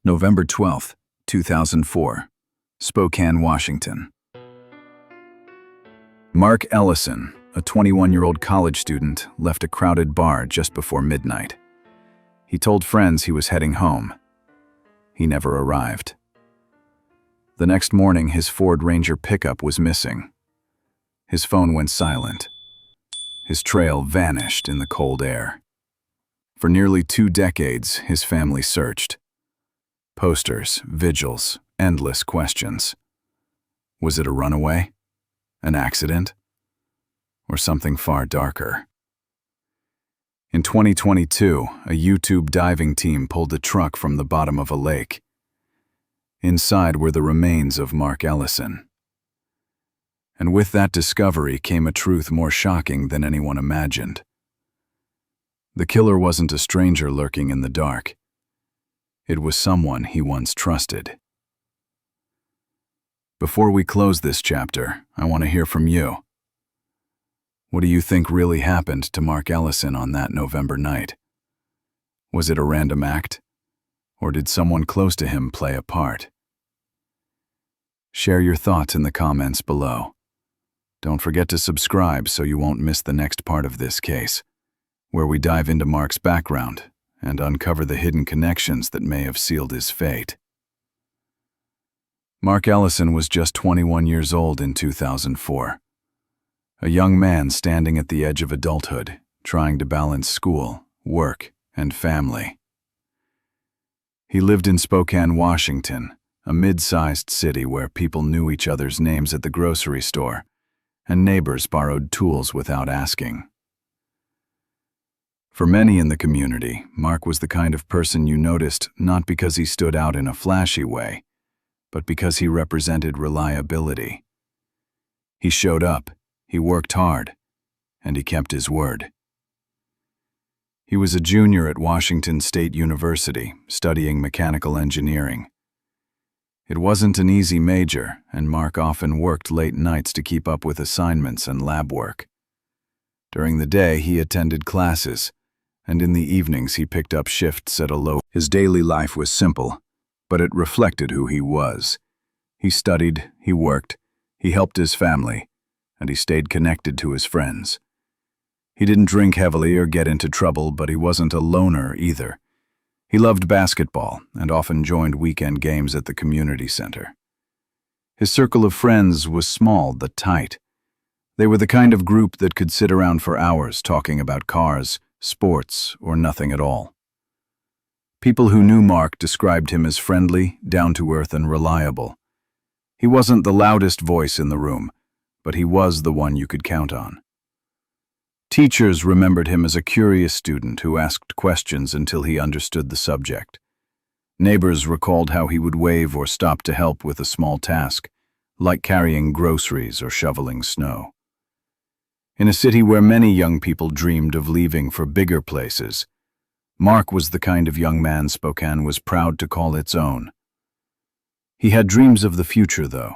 November 12, 2004, Spokane, Washington. Mark Ellison, a 21-year-old college student, left a crowded bar just before midnight. He told friends he was heading home. He never arrived. The next morning, his Ford Ranger pickup was missing. His phone went silent. His trail vanished in the cold air. For nearly 2 decades, his family searched. Posters, vigils, endless questions. Was it a runaway? An accident? Or something far darker? In 2022, a YouTube diving team pulled a truck from the bottom of a lake. Inside were the remains of Mark Ellison. And with that discovery came a truth more shocking than anyone imagined. The killer wasn't a stranger lurking in the dark. It was someone he once trusted. Before we close this chapter, I want to hear from you. What do you think really happened to Mark Ellison on that November night? Was it a random act? Or did someone close to him play a part? Share your thoughts in the comments below. Don't forget to subscribe so you won't miss the next part of this case, where we dive into Mark's background and uncover the hidden connections that may have sealed his fate. Mark Ellison was just 21 years old in 2004. A young man standing at the edge of adulthood, trying to balance school, work, and family. He lived in Spokane, Washington, a mid-sized city where people knew each other's names at the grocery store, and neighbors borrowed tools without asking. For many in the community, Mark was the kind of person you noticed not because he stood out in a flashy way, but because he represented reliability. He showed up, he worked hard, and he kept his word. He was a junior at Washington State University, studying mechanical engineering. It wasn't an easy major, and Mark often worked late nights to keep up with assignments and lab work. During the day, he attended classes, and in the evenings he picked up shifts at a low. His daily life was simple, but it reflected who he was. He studied, he worked, he helped his family, and he stayed connected to his friends. He didn't drink heavily or get into trouble, but he wasn't a loner either. He loved basketball and often joined weekend games at the community center. His circle of friends was small but tight. They were the kind of group that could sit around for hours talking about cars, sports, or nothing at all. People who knew Mark described him as friendly, down-to-earth, and reliable. He wasn't the loudest voice in the room, but he was the one you could count on. Teachers remembered him as a curious student who asked questions until he understood the subject. Neighbors recalled how he would wave or stop to help with a small task, like carrying groceries or shoveling snow. In a city where many young people dreamed of leaving for bigger places, Mark was the kind of young man Spokane was proud to call its own. He had dreams of the future, though.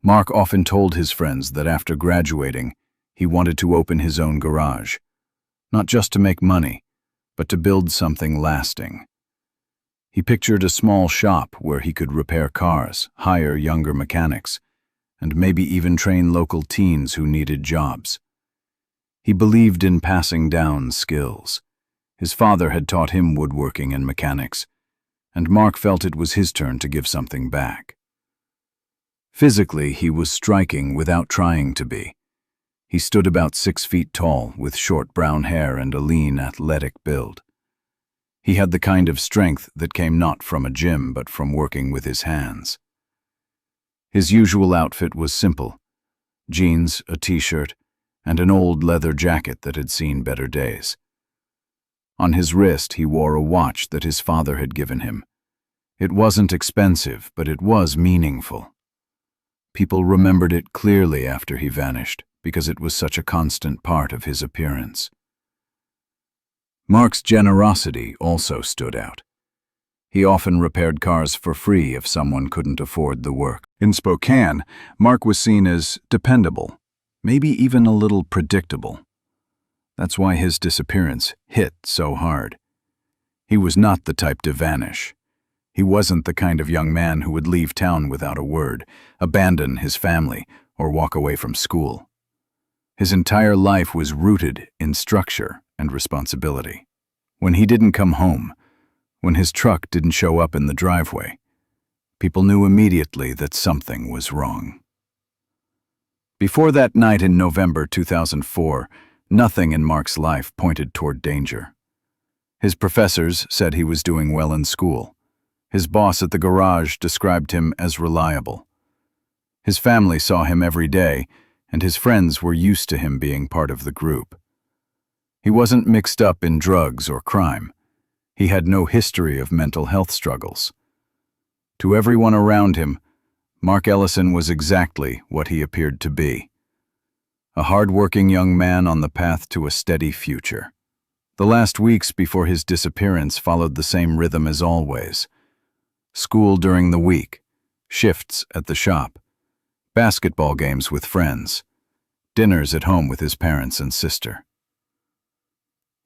Mark often told his friends that after graduating, he wanted to open his own garage, not just to make money, but to build something lasting. He pictured a small shop where he could repair cars, hire younger mechanics, and maybe even train local teens who needed jobs. He believed in passing down skills. His father had taught him woodworking and mechanics, and Mark felt it was his turn to give something back. Physically, he was striking without trying to be. He stood about 6 feet tall, with short brown hair and a lean, athletic build. He had the kind of strength that came not from a gym but from working with his hands. His usual outfit was simple: jeans, a t-shirt, and an old leather jacket that had seen better days. On his wrist, he wore a watch that his father had given him. It wasn't expensive, but it was meaningful. People remembered it clearly after he vanished, because it was such a constant part of his appearance. Mark's generosity also stood out. He often repaired cars for free if someone couldn't afford the work. In Spokane, Mark was seen as dependable, maybe even a little predictable. That's why his disappearance hit so hard. He was not the type to vanish. He wasn't the kind of young man who would leave town without a word, abandon his family, or walk away from school. His entire life was rooted in structure and responsibility. When he didn't come home, when his truck didn't show up in the driveway, people knew immediately that something was wrong. Before that night in November 2004, nothing in Mark's life pointed toward danger. His professors said he was doing well in school. His boss at the garage described him as reliable. His family saw him every day, and his friends were used to him being part of the group. He wasn't mixed up in drugs or crime. He had no history of mental health struggles. To everyone around him, Mark Ellison was exactly what he appeared to be: a hard-working young man on the path to a steady future. The last weeks before his disappearance followed the same rhythm as always: school during the week, shifts at the shop, basketball games with friends, dinners at home with his parents and sister.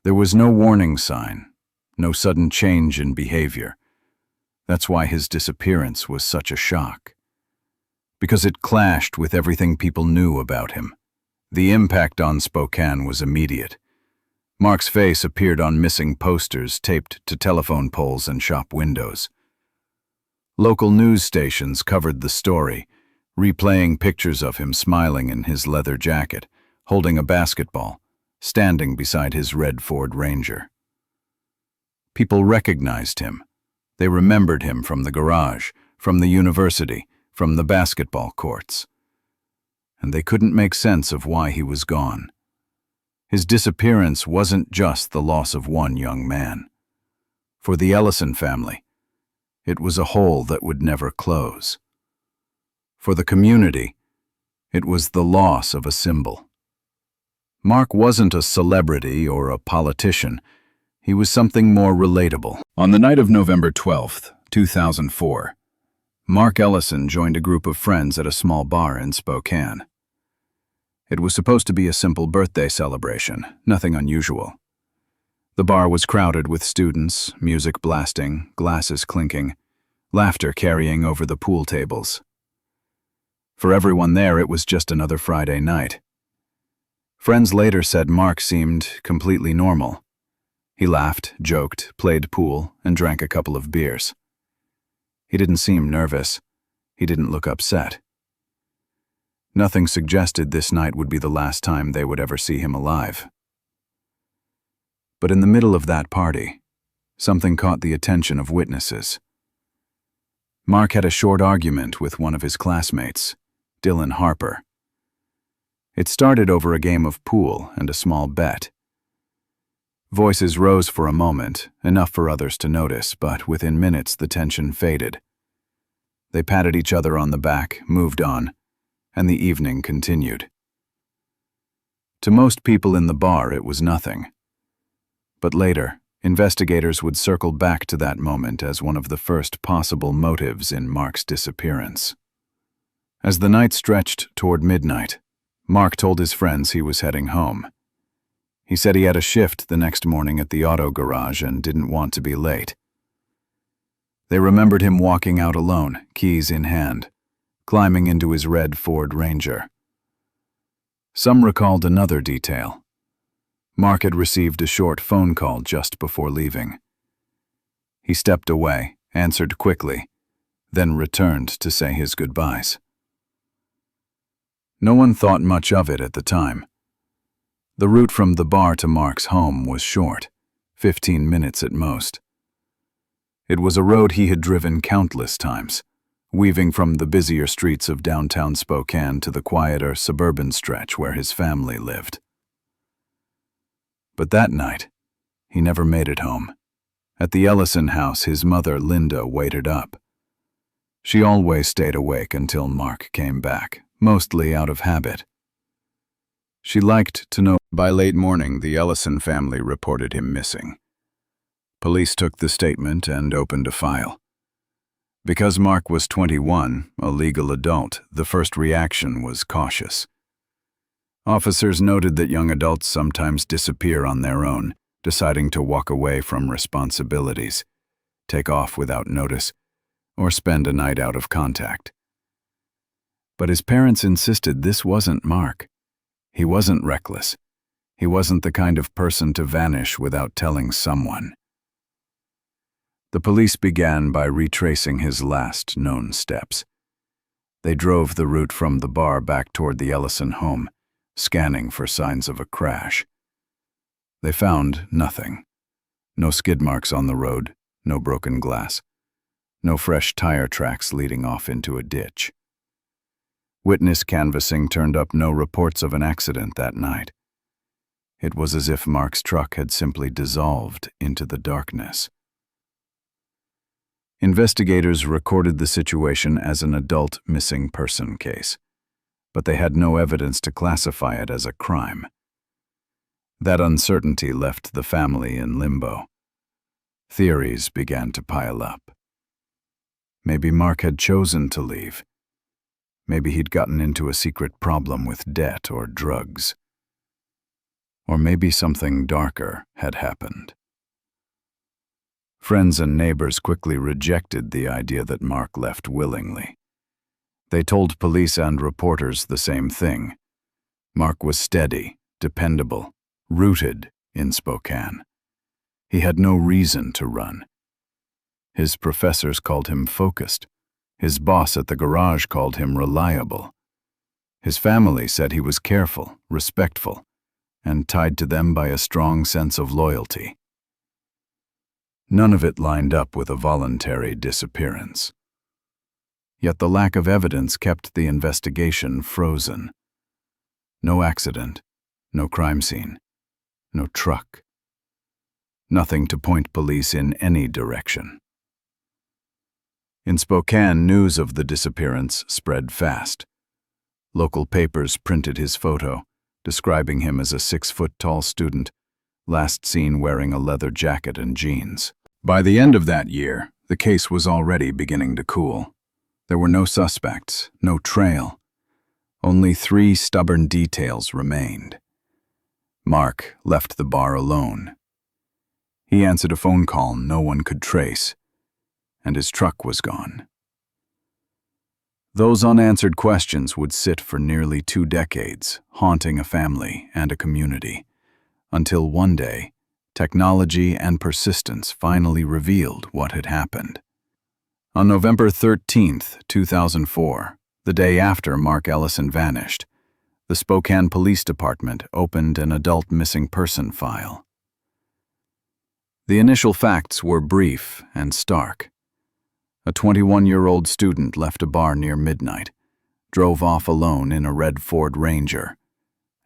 There was no warning sign, no sudden change in behavior. That's why his disappearance was such a shock. Because it clashed with everything people knew about him. The impact on Spokane was immediate. Mark's face appeared on missing posters taped to telephone poles and shop windows. Local news stations covered the story, replaying pictures of him smiling in his leather jacket, holding a basketball, standing beside his red Ford Ranger. People recognized him. They remembered him from the garage, from the university, from the basketball courts. And they couldn't make sense of why he was gone. His disappearance wasn't just the loss of one young man. For the Ellison family, it was a hole that would never close. For the community, it was the loss of a symbol. Mark wasn't a celebrity or a politician. He was something more relatable. On the night of November 12th, 2004, Mark Ellison joined a group of friends at a small bar in Spokane. It was supposed to be a simple birthday celebration, nothing unusual. The bar was crowded with students, music blasting, glasses clinking, laughter carrying over the pool tables. For everyone there, it was just another Friday night. Friends later said Mark seemed completely normal. He laughed, joked, played pool, and drank a couple of beers. He didn't seem nervous. He didn't look upset. Nothing suggested this night would be the last time they would ever see him alive. But in the middle of that party, something caught the attention of witnesses. Mark had a short argument with one of his classmates, Dylan Harper. It started over a game of pool and a small bet. Voices rose for a moment, enough for others to notice, but within minutes the tension faded. They patted each other on the back, moved on, and the evening continued. To most people in the bar, it was nothing. But later, investigators would circle back to that moment as one of the first possible motives in Mark's disappearance. As the night stretched toward midnight, Mark told his friends he was heading home. He said he had a shift the next morning at the auto garage and didn't want to be late. They remembered him walking out alone, keys in hand, climbing into his red Ford Ranger. Some recalled another detail. Mark had received a short phone call just before leaving. He stepped away, answered quickly, then returned to say his goodbyes. No one thought much of it at the time. The route from the bar to Mark's home was short, 15 minutes at most. It was a road he had driven countless times, weaving from the busier streets of downtown Spokane to the quieter suburban stretch where his family lived. But that night, he never made it home. At the Ellison house, his mother, Linda, waited up. She always stayed awake until Mark came back, mostly out of habit. She liked to know. By late morning, the Ellison family reported him missing. Police took the statement and opened a file. Because Mark was 21, a legal adult, the first reaction was cautious. Officers noted that young adults sometimes disappear on their own, deciding to walk away from responsibilities. take off without notice, or spend a night out of contact. But his parents insisted this wasn't Mark. He wasn't reckless. He wasn't the kind of person to vanish without telling someone. The police began by retracing his last known steps. They drove the route from the bar back toward the Ellison home, scanning for signs of a crash. They found nothing. No skid marks on the road, no broken glass, no fresh tire tracks leading off into a ditch. Witness canvassing turned up no reports of an accident that night. It was as if Mark's truck had simply dissolved into the darkness. Investigators recorded the situation as an adult missing person case, but they had no evidence to classify it as a crime. That uncertainty left the family in limbo. Theories began to pile up. Maybe Mark had chosen to leave. Maybe he'd gotten into a secret problem with debt or drugs. Or maybe something darker had happened. Friends and neighbors quickly rejected the idea that Mark left willingly. They told police and reporters the same thing. Mark was steady, dependable, rooted in Spokane. He had no reason to run. His professors called him focused. His boss at the garage called him reliable. His family said he was careful, respectful, and tied to them by a strong sense of loyalty. None of it lined up with a voluntary disappearance. Yet the lack of evidence kept the investigation frozen. No accident, no crime scene, no truck. Nothing to point police in any direction. In Spokane, news of the disappearance spread fast. Local papers printed his photo, describing him as a 6-foot-tall student, last seen wearing a leather jacket and jeans. By the end of that year, the case was already beginning to cool. There were no suspects, no trail. Only 3 stubborn details remained. Mark left the bar alone. He answered a phone call no one could trace, and his truck was gone. Those unanswered questions would sit for nearly 2 decades, haunting a family and a community, until one day, technology and persistence finally revealed what had happened. On November 13, 2004, the day after Mark Ellison vanished, the Spokane Police Department opened an adult missing person file. The initial facts were brief and stark. A 21-year-old student left a bar near midnight, drove off alone in a red Ford Ranger,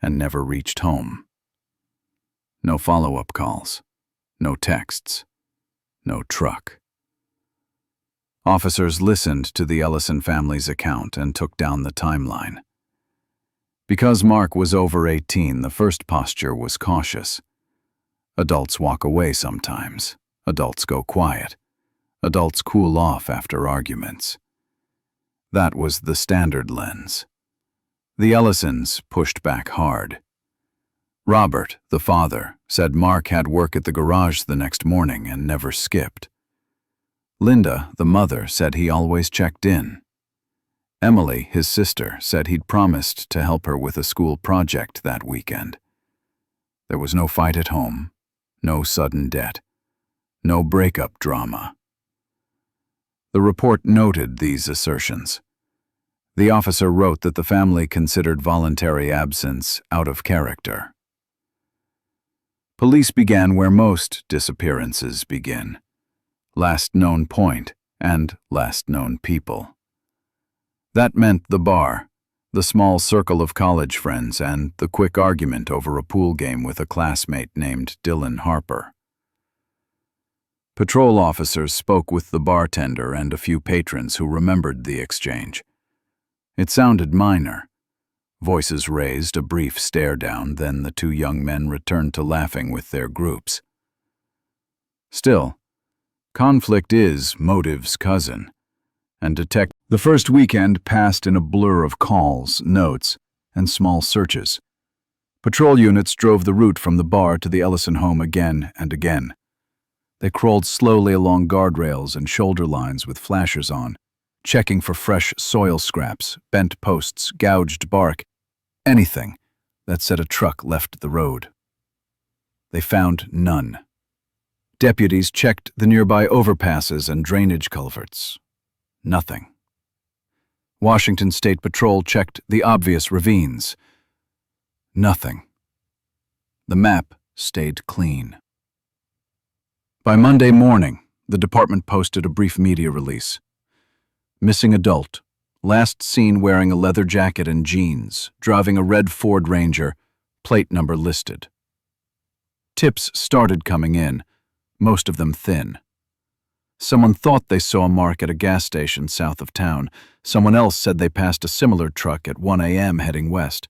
and never reached home. No follow-up calls, no texts, no truck. Officers listened to the Ellison family's account and took down the timeline. Because Mark was over 18, the first posture was cautious. Adults walk away sometimes. Adults go quiet. Adults cool off after arguments. That was the standard lens. The Ellisons pushed back hard. Robert, the father, said Mark had work at the garage the next morning and never skipped. Linda, the mother, said he always checked in. Emily, his sister, said he'd promised to help her with a school project that weekend. There was no fight at home, no sudden debt, no breakup drama. The report noted these assertions. The officer wrote that the family considered voluntary absence out of character. Police began where most disappearances begin: last known point and last known people. That meant the bar, the small circle of college friends, and the quick argument over a pool game with a classmate named Dylan Harper. Patrol officers spoke with the bartender and a few patrons who remembered the exchange. It sounded minor. Voices raised, a brief stare down, then the 2 young men returned to laughing with their groups. Still, conflict is motive's cousin, and the first weekend passed in a blur of calls, notes, and small searches. Patrol units drove the route from the bar to the Ellison home again and again. They crawled slowly along guardrails and shoulder lines with flashers on, checking for fresh soil scraps, bent posts, gouged bark, anything that said a truck left the road. They found none. Deputies checked the nearby overpasses and drainage culverts. Nothing. Washington State Patrol checked the obvious ravines. Nothing. The map stayed clean. By Monday morning, the department posted a brief media release. Missing adult, last seen wearing a leather jacket and jeans, driving a red Ford Ranger, plate number listed. Tips started coming in, most of them thin. Someone thought they saw Mark at a gas station south of town. Someone else said they passed a similar truck at 1 a.m. heading west.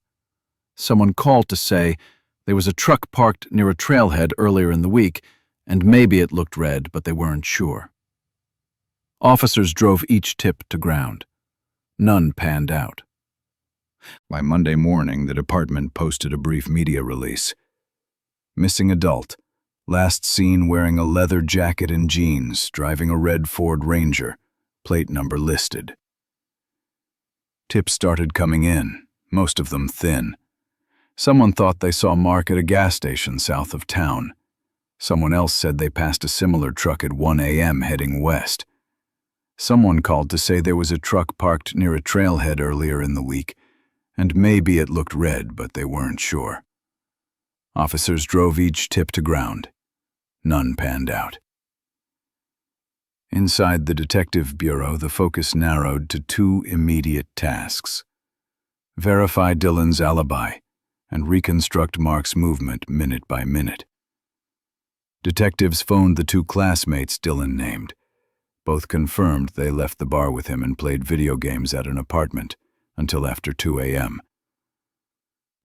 Someone called to say there was a truck parked near a trailhead earlier in the week, and maybe it looked red, but they weren't sure. Officers drove each tip to ground. None panned out. By Monday morning, the department posted a brief media release. Missing adult, last seen wearing a leather jacket and jeans, driving a red Ford Ranger, plate number listed. Tips started coming in, most of them thin. Someone thought they saw Mark at a gas station south of town. Someone else said they passed a similar truck at 1 a.m. heading west. Someone called to say there was a truck parked near a trailhead earlier in the week, and maybe it looked red, but they weren't sure. Officers drove each tip to ground. None panned out. Inside the Detective Bureau, the focus narrowed to two immediate tasks: verify Dylan's alibi and reconstruct Mark's movement minute by minute. Detectives phoned the two classmates Dylan named. Both confirmed they left the bar with him and played video games at an apartment until after 2 a.m.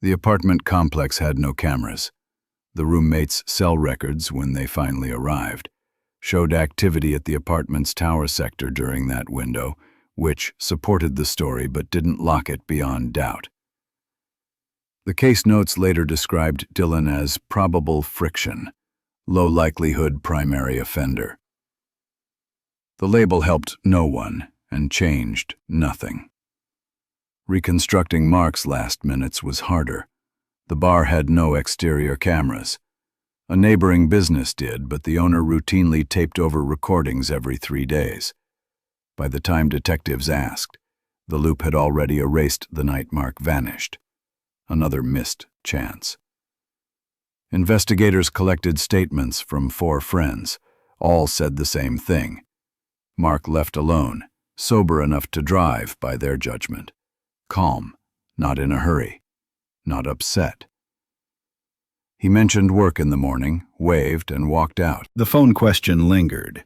The apartment complex had no cameras. The roommates' cell records, when they finally arrived, showed activity at the apartment's tower sector during that window, which supported the story but didn't lock it beyond doubt. The case notes later described Dylan as probable friction, low likelihood primary offender. The label helped no one and changed nothing. Reconstructing Mark's last minutes was harder. The bar had no exterior cameras. A neighboring business did, but the owner routinely taped over recordings every 3 days. By the time detectives asked, the loop had already erased the night Mark vanished. Another missed chance. Investigators collected statements from 4 friends. All said the same thing. Mark left alone, sober enough to drive by their judgment. Calm, not in a hurry, not upset. He mentioned work in the morning, waved, and walked out. The phone question lingered.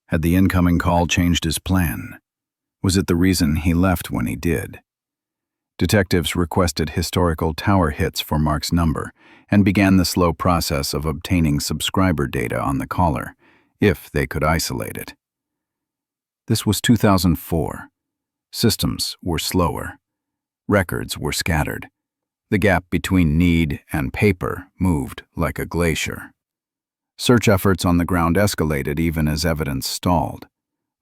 Had the incoming call changed his plan? Was it the reason he left when he did? Detectives requested historical tower hits for Mark's number and began the slow process of obtaining subscriber data on the caller, if they could isolate it. This was 2004. Systems were slower. Records were scattered. The gap between need and paper moved like a glacier. Search efforts on the ground escalated even as evidence stalled.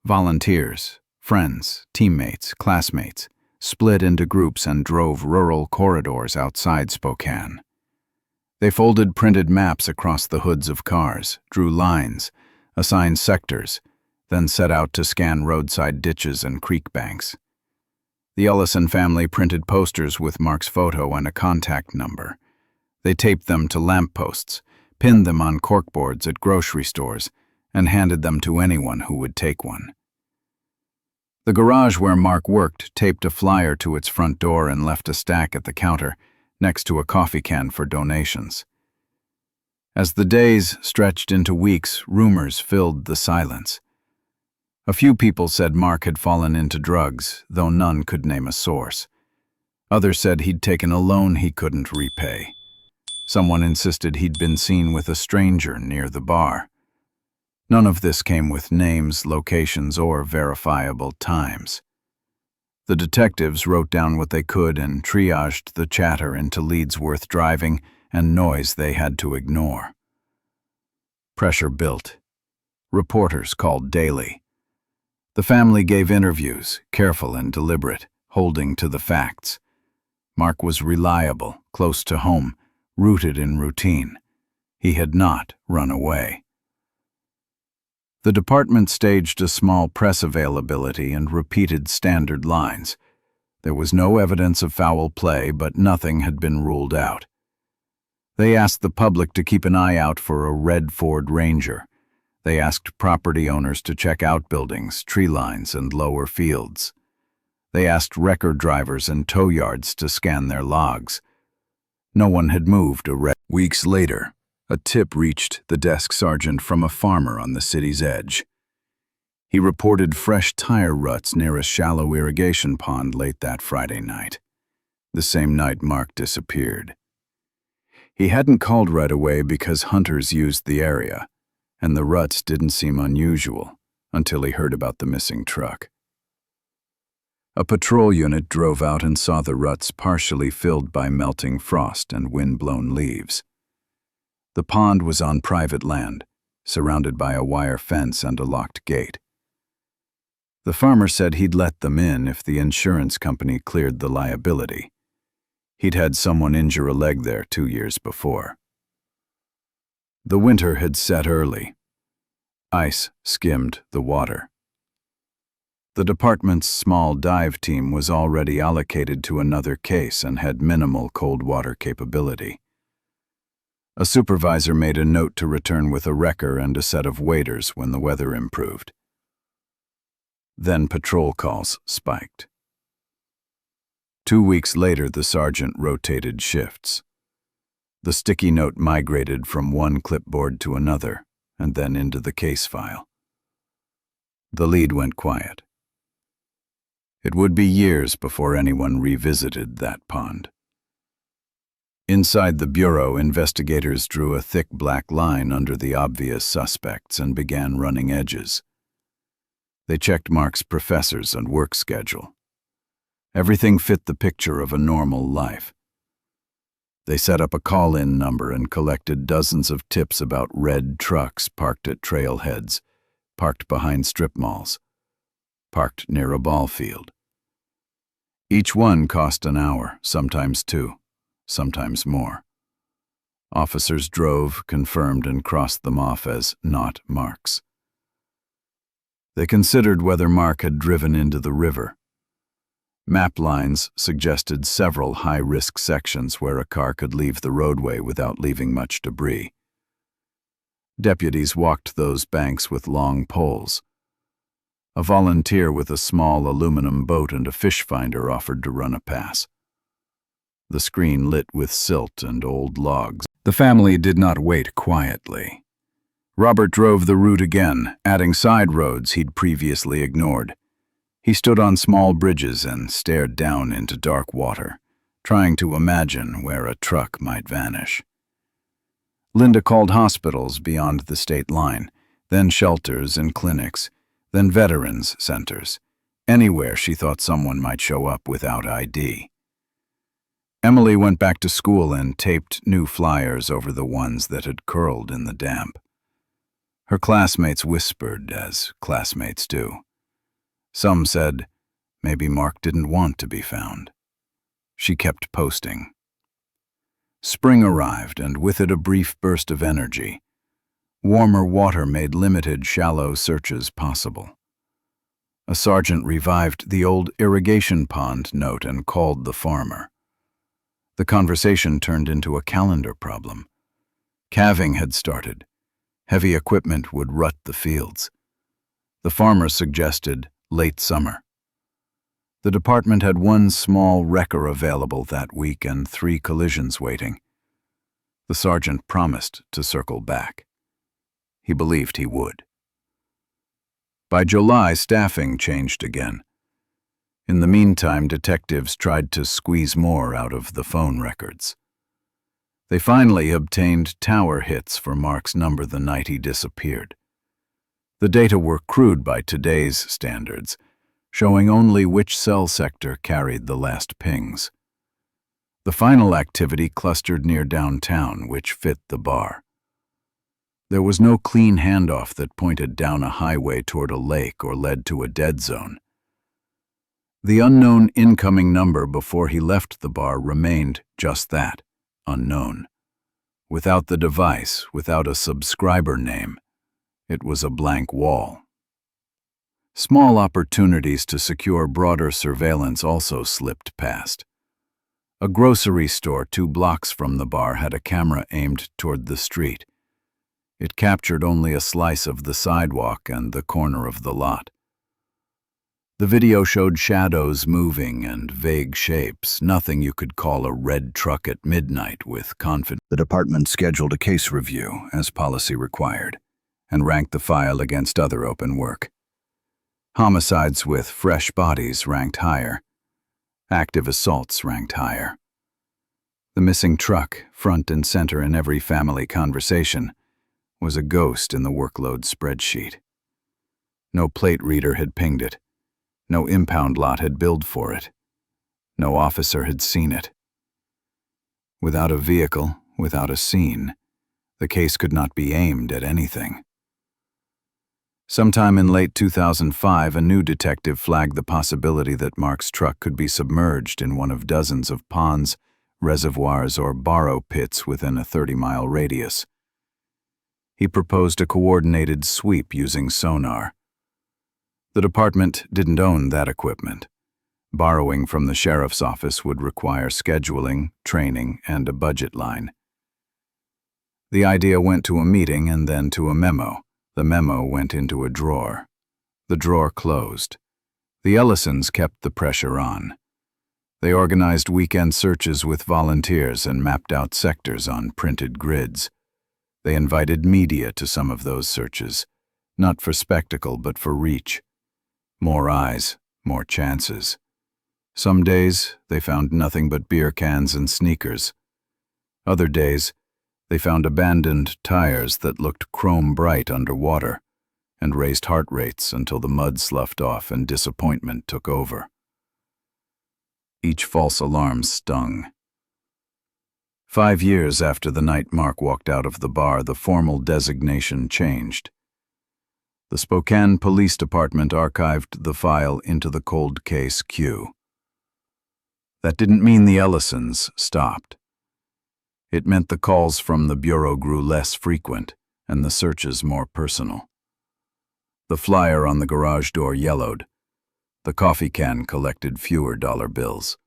Volunteers, friends, teammates, classmates split into groups and drove rural corridors outside Spokane. They folded printed maps across the hoods of cars, drew lines, assigned sectors, then set out to scan roadside ditches and creek banks. The Ellison family printed posters with Mark's photo and a contact number. They taped them to lampposts, pinned them on corkboards at grocery stores, and handed them to anyone who would take one. The garage where Mark worked taped a flyer to its front door and left a stack at the counter, next to a coffee can for donations. As the days stretched into weeks, rumors filled the silence. A few people said Mark had fallen into drugs, though none could name a source. Others said he'd taken a loan he couldn't repay. Someone insisted he'd been seen with a stranger near the bar. None of this came with names, locations, or verifiable times. The detectives wrote down what they could and triaged the chatter into leads worth driving and noise they had to ignore. Pressure built. Reporters called daily. The family gave interviews, careful and deliberate, holding to the facts. Mark was reliable, close to home, rooted in routine. He had not run away. The department staged a small press availability and repeated standard lines. There was no evidence of foul play, but nothing had been ruled out. They asked the public to keep an eye out for a red Ford Ranger. They asked property owners to check outbuildings, tree lines, and lower fields. They asked record drivers and tow yards to scan their logs. No one had moved a red. Weeks later, a tip reached the desk sergeant from a farmer on the city's edge. He reported fresh tire ruts near a shallow irrigation pond late that Friday night, the same night Mark disappeared. He hadn't called right away because hunters used the area, and the ruts didn't seem unusual until he heard about the missing truck. A patrol unit drove out and saw the ruts partially filled by melting frost and wind-blown leaves. The pond was on private land, surrounded by a wire fence and a locked gate. The farmer said he'd let them in if the insurance company cleared the liability. He'd had someone injure a leg there 2 years before. The winter had set early. Ice skimmed the water. The department's small dive team was already allocated to another case and had minimal cold water capability. A supervisor made a note to return with a wrecker and a set of waders when the weather improved. Then patrol calls spiked. 2 weeks later, the sergeant rotated shifts. The sticky note migrated from one clipboard to another, and then into the case file. The lead went quiet. It would be years before anyone revisited that pond. Inside the bureau, investigators drew a thick black line under the obvious suspects and began running edges. They checked Mark's professors and work schedule. Everything fit the picture of a normal life. They set up a call-in number and collected dozens of tips about red trucks parked at trailheads, parked behind strip malls, parked near a ball field. Each one cost an hour, sometimes 2, sometimes more. Officers drove, confirmed, and crossed them off as not Mark's. They considered whether Mark had driven into the river. Map lines suggested several high-risk sections where a car could leave the roadway without leaving much debris. Deputies walked those banks with long poles. A volunteer with a small aluminum boat and a fish finder offered to run a pass. The screen lit with silt and old logs. The family did not wait quietly. Robert drove the route again, adding side roads he'd previously ignored. He stood on small bridges and stared down into dark water, trying to imagine where a truck might vanish. Linda called hospitals beyond the state line, then shelters and clinics, then veterans centers, anywhere she thought someone might show up without ID. Emily went back to school and taped new flyers over the ones that had curled in the damp. Her classmates whispered, as classmates do. Some said, maybe Mark didn't want to be found. She kept posting. Spring arrived, and with it a brief burst of energy. Warmer water made limited, shallow searches possible. A sergeant revived the old irrigation pond note and called the farmer. The conversation turned into a calendar problem. Calving had started. Heavy equipment would rut the fields. The farmer suggested late summer. The department had one small wrecker available that week and 3 collisions waiting. The sergeant promised to circle back. He believed he would. By July, staffing changed again. In the meantime, detectives tried to squeeze more out of the phone records. They finally obtained tower hits for Mark's number the night he disappeared. The data were crude by today's standards, showing only which cell sector carried the last pings. The final activity clustered near downtown, which fit the bar. There was no clean handoff that pointed down a highway toward a lake or led to a dead zone. The unknown incoming number before he left the bar remained just that, unknown. Without the device, without a subscriber name, it was a blank wall. Small opportunities to secure broader surveillance also slipped past. A grocery store 2 blocks from the bar had a camera aimed toward the street. It captured only a slice of the sidewalk and the corner of the lot. The video showed shadows moving and vague shapes, nothing you could call a red truck at midnight with confidence. The department scheduled a case review, as policy required, and ranked the file against other open work. Homicides with fresh bodies ranked higher. Active assaults ranked higher. The missing truck, front and center in every family conversation, was a ghost in the workload spreadsheet. No plate reader had pinged it. No impound lot had billed for it. No officer had seen it. Without a vehicle, without a scene, the case could not be aimed at anything. Sometime in late 2005, a new detective flagged the possibility that Mark's truck could be submerged in one of dozens of ponds, reservoirs, or borrow pits within a 30-mile radius. He proposed a coordinated sweep using sonar. The department didn't own that equipment. Borrowing from the sheriff's office would require scheduling, training, and a budget line. The idea went to a meeting and then to a memo. The memo went into a drawer. The drawer closed. The Ellisons kept the pressure on. They organized weekend searches with volunteers and mapped out sectors on printed grids. They invited media to some of those searches, not for spectacle but for reach. More eyes, more chances. Some days, they found nothing but beer cans and sneakers. Other days, they found abandoned tires that looked chrome bright underwater and raised heart rates until the mud sloughed off and disappointment took over. Each false alarm stung. 5 years after the night Mark walked out of the bar, the formal designation changed. The Spokane Police Department archived the file into the cold case queue. That didn't mean the Ellisons stopped. It meant the calls from the Bureau grew less frequent and the searches more personal. The flyer on the garage door yellowed. The coffee can collected fewer dollar bills.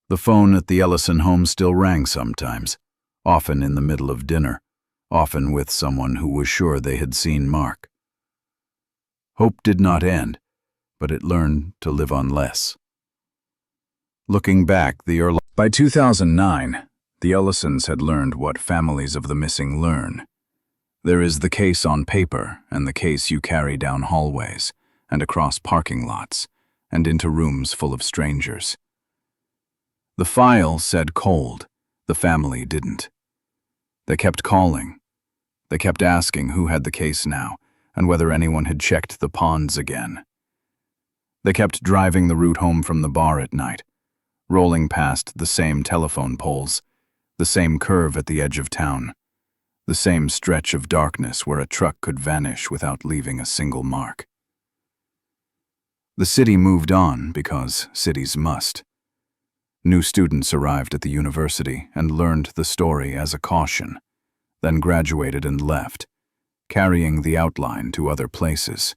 The phone at the Ellison home still rang sometimes, often in the middle of dinner, often with someone who was sure they had seen Mark. Hope did not end, but it learned to live on less. Looking back, by 2009, the Ellisons had learned what families of the missing learn. There is the case on paper and the case you carry down hallways and across parking lots and into rooms full of strangers. The file said cold, the family didn't. They kept calling. They kept asking who had the case now and whether anyone had checked the ponds again. They kept driving the route home from the bar at night, rolling past the same telephone poles, the same curve at the edge of town, the same stretch of darkness where a truck could vanish without leaving a single mark. The city moved on because cities must. New students arrived at the university and learned the story as a caution, then graduated and left, carrying the outline to other places.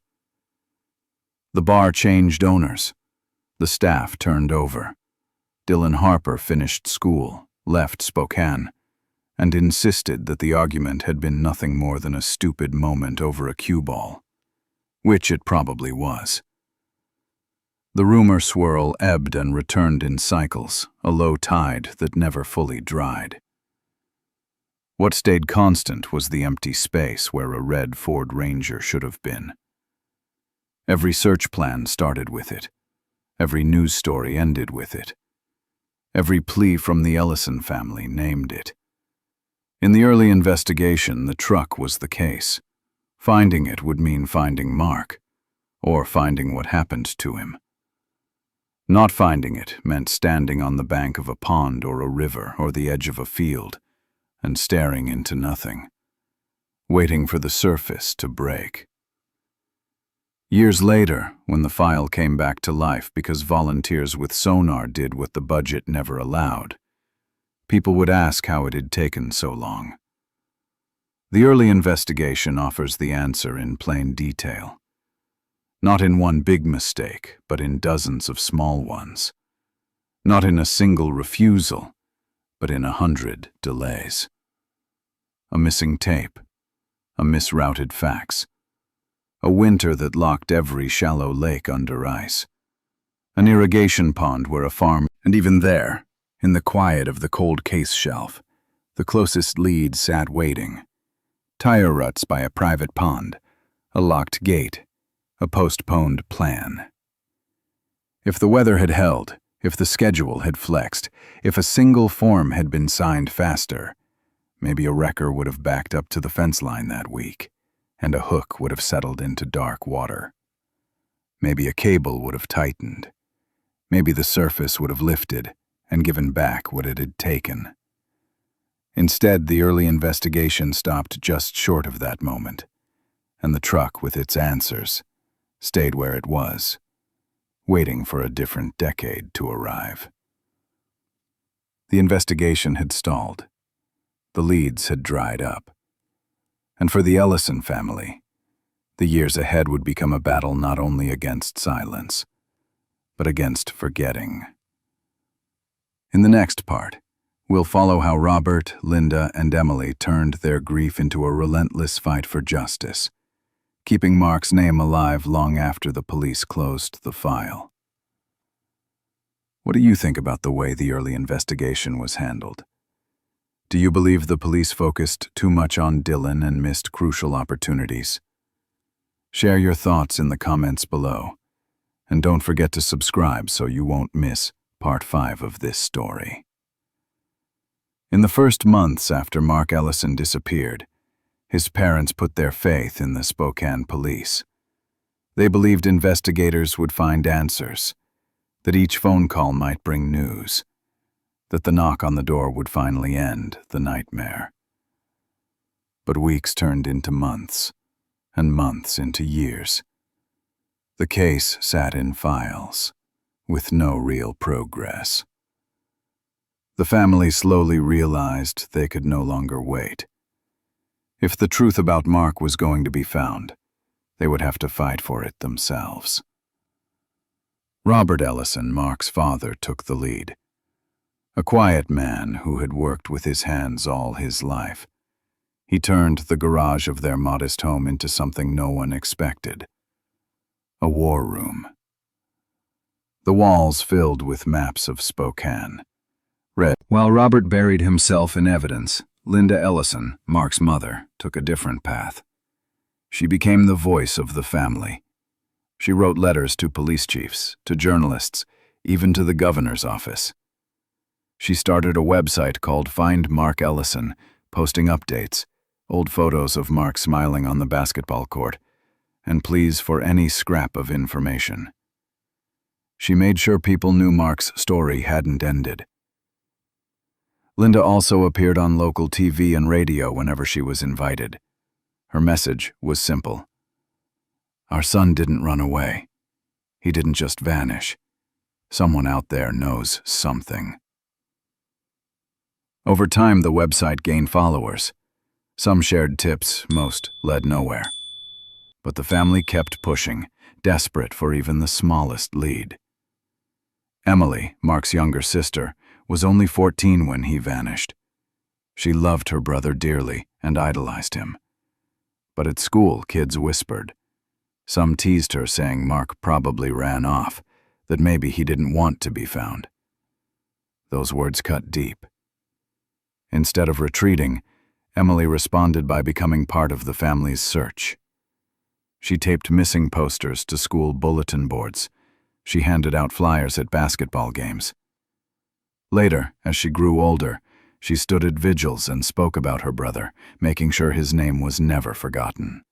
The bar changed owners. The staff turned over. Dylan Harper finished school, left Spokane, and insisted that the argument had been nothing more than a stupid moment over a cue ball, which it probably was. The rumor swirl ebbed and returned in cycles, a low tide that never fully dried. What stayed constant was the empty space where a red Ford Ranger should have been. Every search plan started with it. Every news story ended with it. Every plea from the Ellison family named it. In the early investigation, the truck was the case. Finding it would mean finding Mark, or finding what happened to him. Not finding it meant standing on the bank of a pond or a river or the edge of a field and staring into nothing. waiting for the surface to break. Years later, when the file came back to life because volunteers with sonar did what the budget never allowed, people would ask how it had taken so long. The early investigation offers the answer in plain detail. Not in one big mistake, but in dozens of small ones. Not in a single refusal, but in 100 delays. A missing tape, a misrouted fax, a winter that locked every shallow lake under ice, an irrigation pond where a farm, and even there, in the quiet of the cold case shelf, the closest lead sat waiting. Tire ruts by a private pond, a locked gate, a postponed plan. If the weather had held, if the schedule had flexed, if a single form had been signed faster, maybe a wrecker would have backed up to the fence line that week, and a hook would have settled into dark water. Maybe a cable would have tightened. Maybe the surface would have lifted and given back what it had taken. Instead, the early investigation stopped just short of that moment, and the truck with its answers stayed where it was, waiting for a different decade to arrive. The investigation had stalled. The leads had dried up. And for the Ellison family, the years ahead would become a battle not only against silence, but against forgetting. In the next part, we'll follow how Robert, Linda, and Emily turned their grief into a relentless fight for justice, keeping Mark's name alive long after the police closed the file. What do you think about the way the early investigation was handled? Do you believe the police focused too much on Dylan and missed crucial opportunities? Share your thoughts in the comments below, and don't forget to subscribe so you won't miss Part 5 of this story. In the first months after Mark Ellison disappeared, his parents put their faith in the Spokane police. They believed investigators would find answers, that each phone call might bring news, that the knock on the door would finally end the nightmare. But weeks turned into months, and months into years. The case sat in files, with no real progress. The family slowly realized they could no longer wait. If the truth about Mark was going to be found, they would have to fight for it themselves. Robert Ellison, Mark's father, took the lead. A quiet man who had worked with his hands all his life. He turned the garage of their modest home into something no one expected. A war room. The walls filled with maps of Spokane. While Robert buried himself in evidence, Linda Ellison, Mark's mother, took a different path. She became the voice of the family. She wrote letters to police chiefs, to journalists, even to the governor's office. She started a website called Find Mark Ellison, posting updates, old photos of Mark smiling on the basketball court, and pleas for any scrap of information. She made sure people knew Mark's story hadn't ended. Linda also appeared on local TV and radio whenever she was invited. Her message was simple. Our son didn't run away. He didn't just vanish. Someone out there knows something. Over time, the website gained followers. Some shared tips, most led nowhere. But the family kept pushing, desperate for even the smallest lead. Emily, Mark's younger sister, was only 14 when he vanished. She loved her brother dearly and idolized him. But at school, kids whispered. Some teased her, saying Mark probably ran off, that maybe he didn't want to be found. Those words cut deep. Instead of retreating, Emily responded by becoming part of the family's search. She taped missing posters to school bulletin boards. She handed out flyers at basketball games. Later, as she grew older, she stood at vigils and spoke about her brother, making sure his name was never forgotten.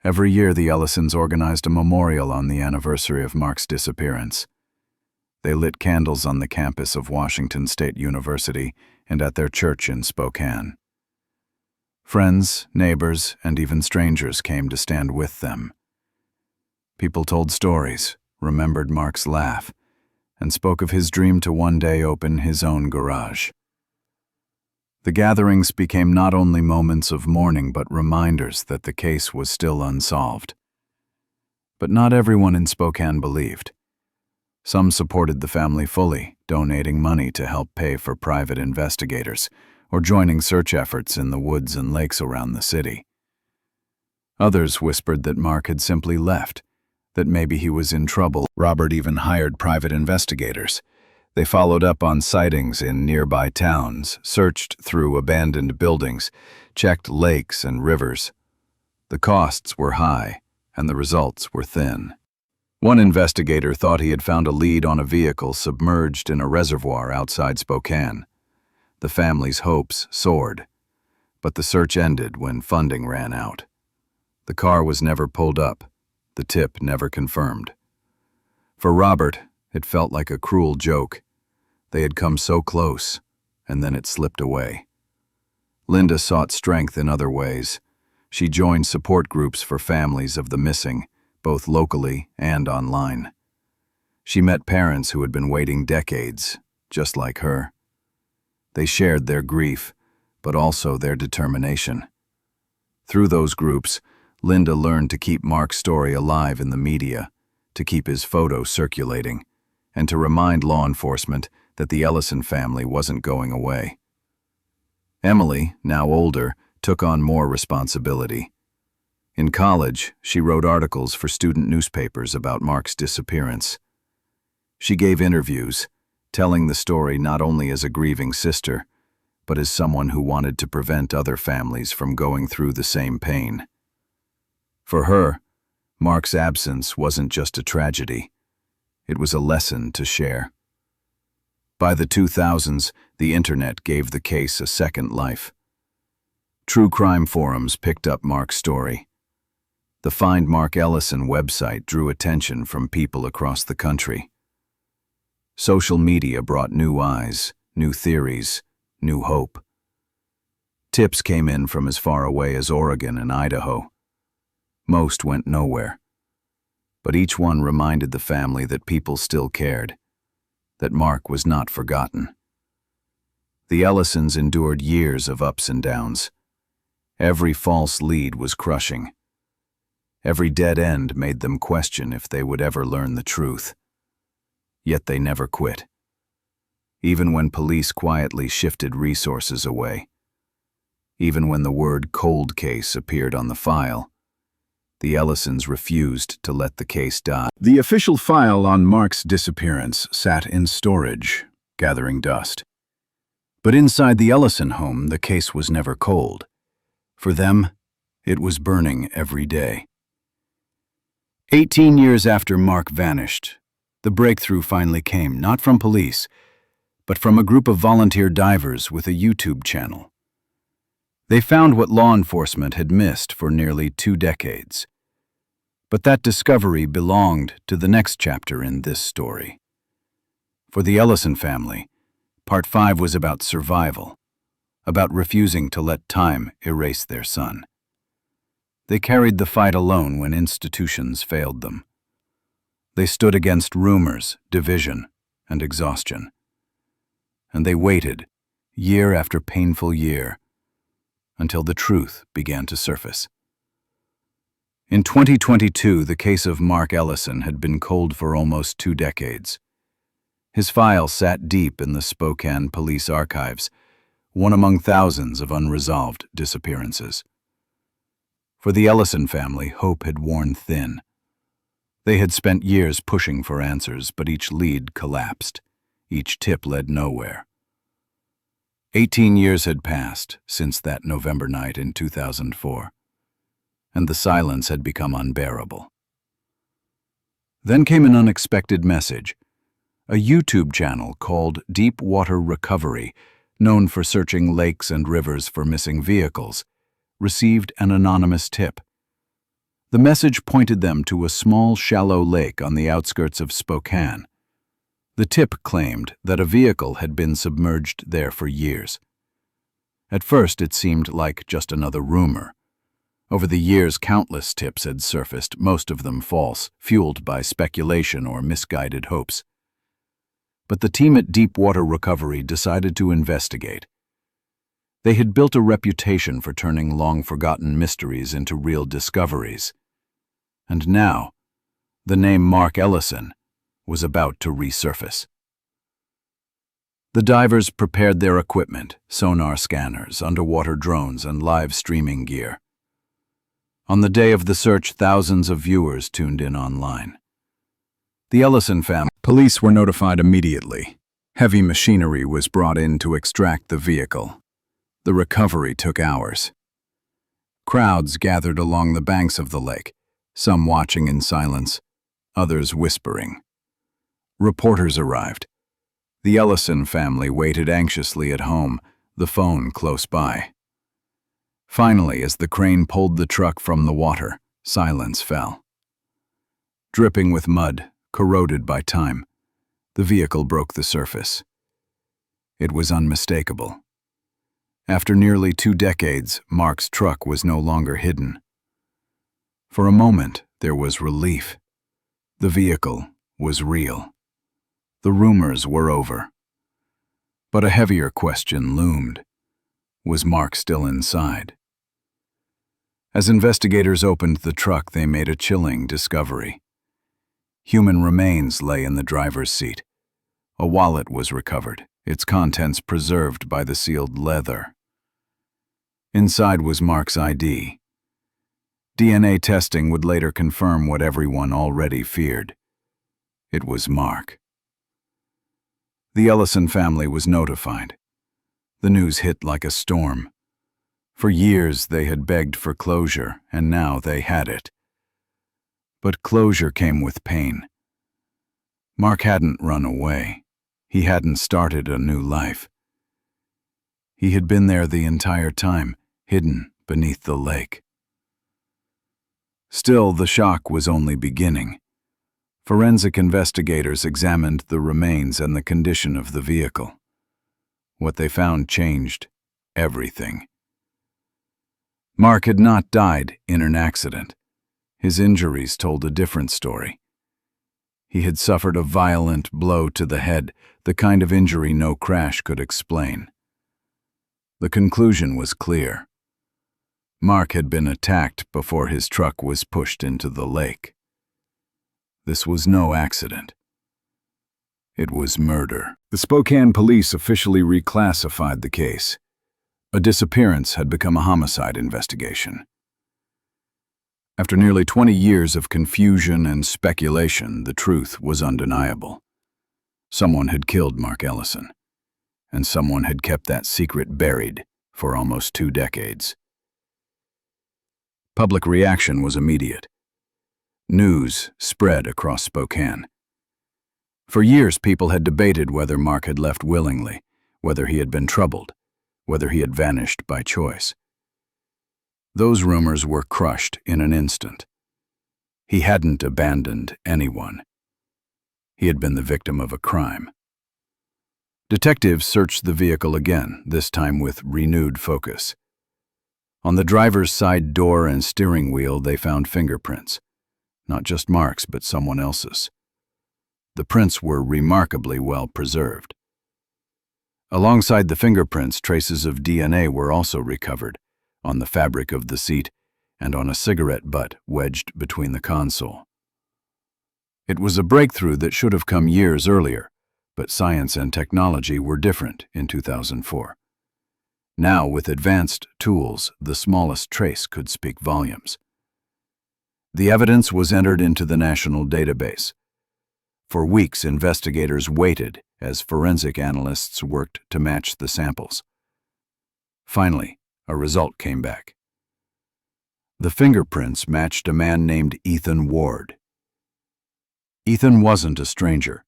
Every year, the Ellisons organized a memorial on the anniversary of Mark's disappearance. They lit candles on the campus of Washington State University and at their church in Spokane. Friends, neighbors, and even strangers came to stand with them. People told stories, remembered Mark's laugh, and spoke of his dream to one day open his own garage. The gatherings became not only moments of mourning but reminders that the case was still unsolved. But not everyone in Spokane believed. Some supported the family fully, donating money to help pay for private investigators or joining search efforts in the woods and lakes around the city. Others whispered that Mark had simply left, that maybe he was in trouble. Robert even hired private investigators. They followed up on sightings in nearby towns, searched through abandoned buildings, checked lakes and rivers. The costs were high, and the results were thin. One investigator thought he had found a lead on a vehicle submerged in a reservoir outside Spokane. The family's hopes soared, but the search ended when funding ran out. The car was never pulled up, the tip never confirmed. For Robert, it felt like a cruel joke. They had come so close, and then it slipped away. Linda sought strength in other ways. She joined support groups for families of the missing, both locally and online. She met parents who had been waiting decades, just like her. They shared their grief, but also their determination. Through those groups, Linda learned to keep Mark's story alive in the media, to keep his photo circulating, and to remind law enforcement that the Ellison family wasn't going away. Emily, now older, took on more responsibility. In college, she wrote articles for student newspapers about Mark's disappearance. She gave interviews, telling the story not only as a grieving sister, but as someone who wanted to prevent other families from going through the same pain. For her, Mark's absence wasn't just a tragedy. It was a lesson to share. By the 2000s, the internet gave the case a second life. True crime forums picked up Mark's story. The Find Mark Ellison website drew attention from people across the country. Social media brought new eyes, new theories, new hope. Tips came in from as far away as Oregon and Idaho. Most went nowhere. But each one reminded the family that people still cared, that Mark was not forgotten. The Ellisons endured years of ups and downs. Every false lead was crushing. Every dead end made them question if they would ever learn the truth. Yet they never quit. Even when police quietly shifted resources away. Even when the word cold case appeared on the file, the Ellisons refused to let the case die. The official file on Mark's disappearance sat in storage, gathering dust. But inside the Ellison home, the case was never cold. For them, it was burning every day. 18 years after Mark vanished, the breakthrough finally came, not from police, but from a group of volunteer divers with a YouTube channel. They found what law enforcement had missed for nearly 2 decades. But that discovery belonged to the next chapter in this story. For the Ellison family, Part 5 was about survival, about refusing to let time erase their son. They carried the fight alone when institutions failed them. They stood against rumors, division, and exhaustion. And they waited, year after painful year, until the truth began to surface. In 2022, the case of Mark Ellison had been cold for almost 2 decades. His file sat deep in the Spokane police archives, one among thousands of unresolved disappearances. For the Ellison family, hope had worn thin. They had spent years pushing for answers, but each lead collapsed. Each tip led nowhere. 18 years had passed since that November night in 2004, and the silence had become unbearable. Then came an unexpected message. A YouTube channel called Deep Water Recovery, known for searching lakes and rivers for missing vehicles, received an anonymous tip. The message pointed them to a small, shallow lake on the outskirts of Spokane. The tip claimed that a vehicle had been submerged there for years. At first, it seemed like just another rumor. Over the years, countless tips had surfaced, most of them false, fueled by speculation or misguided hopes. But the team at Deepwater Recovery decided to investigate. They had built a reputation for turning long-forgotten mysteries into real discoveries. And now, the name Mark Ellison was about to resurface. The divers prepared their equipment, sonar scanners, underwater drones, and live streaming gear. On the day of the search, thousands of viewers tuned in online. The Ellison family. Police were notified immediately. Heavy machinery was brought in to extract the vehicle. The recovery took hours. Crowds gathered along the banks of the lake, some watching in silence, others whispering. Reporters arrived. The Ellison family waited anxiously at home, the phone close by. Finally, as the crane pulled the truck from the water, silence fell. Dripping with mud, corroded by time, the vehicle broke the surface. It was unmistakable. After nearly 2 decades, Mark's truck was no longer hidden. For a moment, there was relief. The vehicle was real. The rumors were over. But a heavier question loomed. Was Mark still inside? As investigators opened the truck, they made a chilling discovery. Human remains lay in the driver's seat. A wallet was recovered, its contents preserved by the sealed leather. Inside was Mark's ID. DNA testing would later confirm what everyone already feared. It was Mark. The Ellison family was notified. The news hit like a storm. For years they had begged for closure, and now they had it. But closure came with pain. Mark hadn't run away. He hadn't started a new life. He had been there the entire time, hidden beneath the lake. Still, the shock was only beginning. Forensic investigators examined the remains and the condition of the vehicle. What they found changed everything. Mark had not died in an accident. His injuries told a different story. He had suffered a violent blow to the head, the kind of injury no crash could explain. The conclusion was clear. Mark had been attacked before his truck was pushed into the lake. This was no accident. It was murder. The Spokane police officially reclassified the case. A disappearance had become a homicide investigation. After nearly 20 years of confusion and speculation, the truth was undeniable. Someone had killed Mark Ellison, and someone had kept that secret buried for almost 2 decades. Public reaction was immediate. News spread across Spokane. For years, people had debated whether Mark had left willingly, whether he had been troubled, whether he had vanished by choice. Those rumors were crushed in an instant. He hadn't abandoned anyone. He had been the victim of a crime. Detectives searched the vehicle again, this time with renewed focus. On the driver's side door and steering wheel, they found fingerprints. Not just Mark's, but someone else's. The prints were remarkably well preserved. Alongside the fingerprints, traces of DNA were also recovered, on the fabric of the seat and on a cigarette butt wedged between the console. It was a breakthrough that should have come years earlier, but science and technology were different in 2004. Now, with advanced tools, the smallest trace could speak volumes. The evidence was entered into the national database. For weeks, investigators waited as forensic analysts worked to match the samples. Finally, a result came back. The fingerprints matched a man named Ethan Ward. Ethan wasn't a stranger.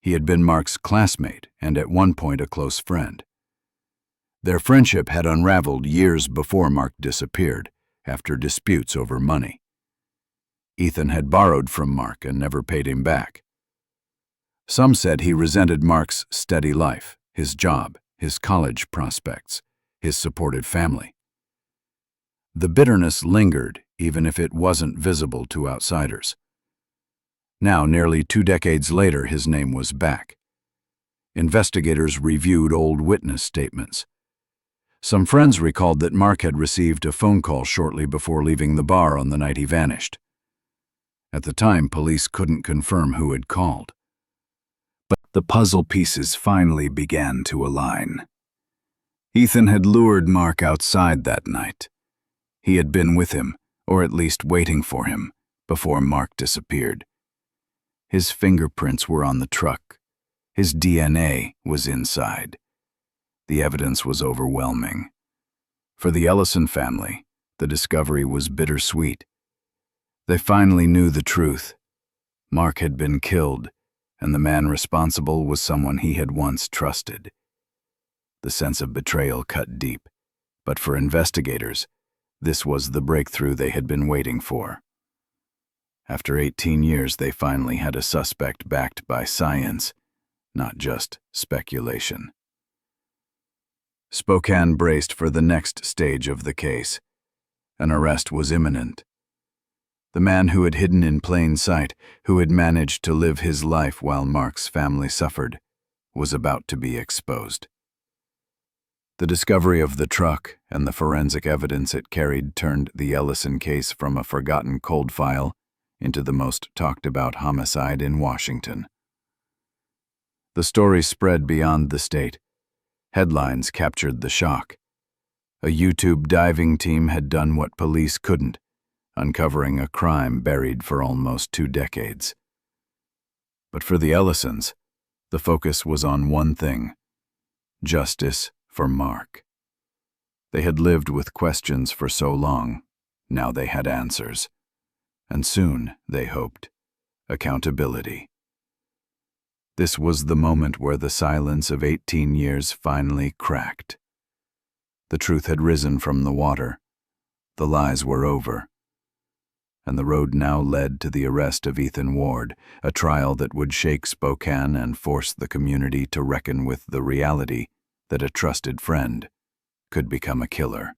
He had been Mark's classmate and at one point a close friend. Their friendship had unraveled years before Mark disappeared, after disputes over money. Ethan had borrowed from Mark and never paid him back. Some said he resented Mark's steady life, his job, his college prospects, his supported family. The bitterness lingered, even if it wasn't visible to outsiders. Now, nearly 2 decades later, his name was back. Investigators reviewed old witness statements. Some friends recalled that Mark had received a phone call shortly before leaving the bar on the night he vanished. At the time, police couldn't confirm who had called. But the puzzle pieces finally began to align. Ethan had lured Mark outside that night. He had been with him, or at least waiting for him, before Mark disappeared. His fingerprints were on the truck. His DNA was inside. The evidence was overwhelming. For the Ellison family, the discovery was bittersweet. They finally knew the truth. Mark had been killed, and the man responsible was someone he had once trusted. The sense of betrayal cut deep, but for investigators, this was the breakthrough they had been waiting for. After 18 years, they finally had a suspect backed by science, not just speculation. Spokane braced for the next stage of the case. An arrest was imminent. The man who had hidden in plain sight, who had managed to live his life while Mark's family suffered, was about to be exposed. The discovery of the truck and the forensic evidence it carried turned the Ellison case from a forgotten cold file into the most talked-about homicide in Washington. The story spread beyond the state. Headlines captured the shock. A YouTube diving team had done what police couldn't, uncovering a crime buried for almost 2 decades. But for the Ellisons, the focus was on one thing: justice for Mark. They had lived with questions for so long, now they had answers. And soon, they hoped, accountability. This was the moment where the silence of 18 years finally cracked. The truth had risen from the water. The lies were over. And the road now led to the arrest of Ethan Ward, a trial that would shake Spokane and force the community to reckon with the reality that a trusted friend could become a killer.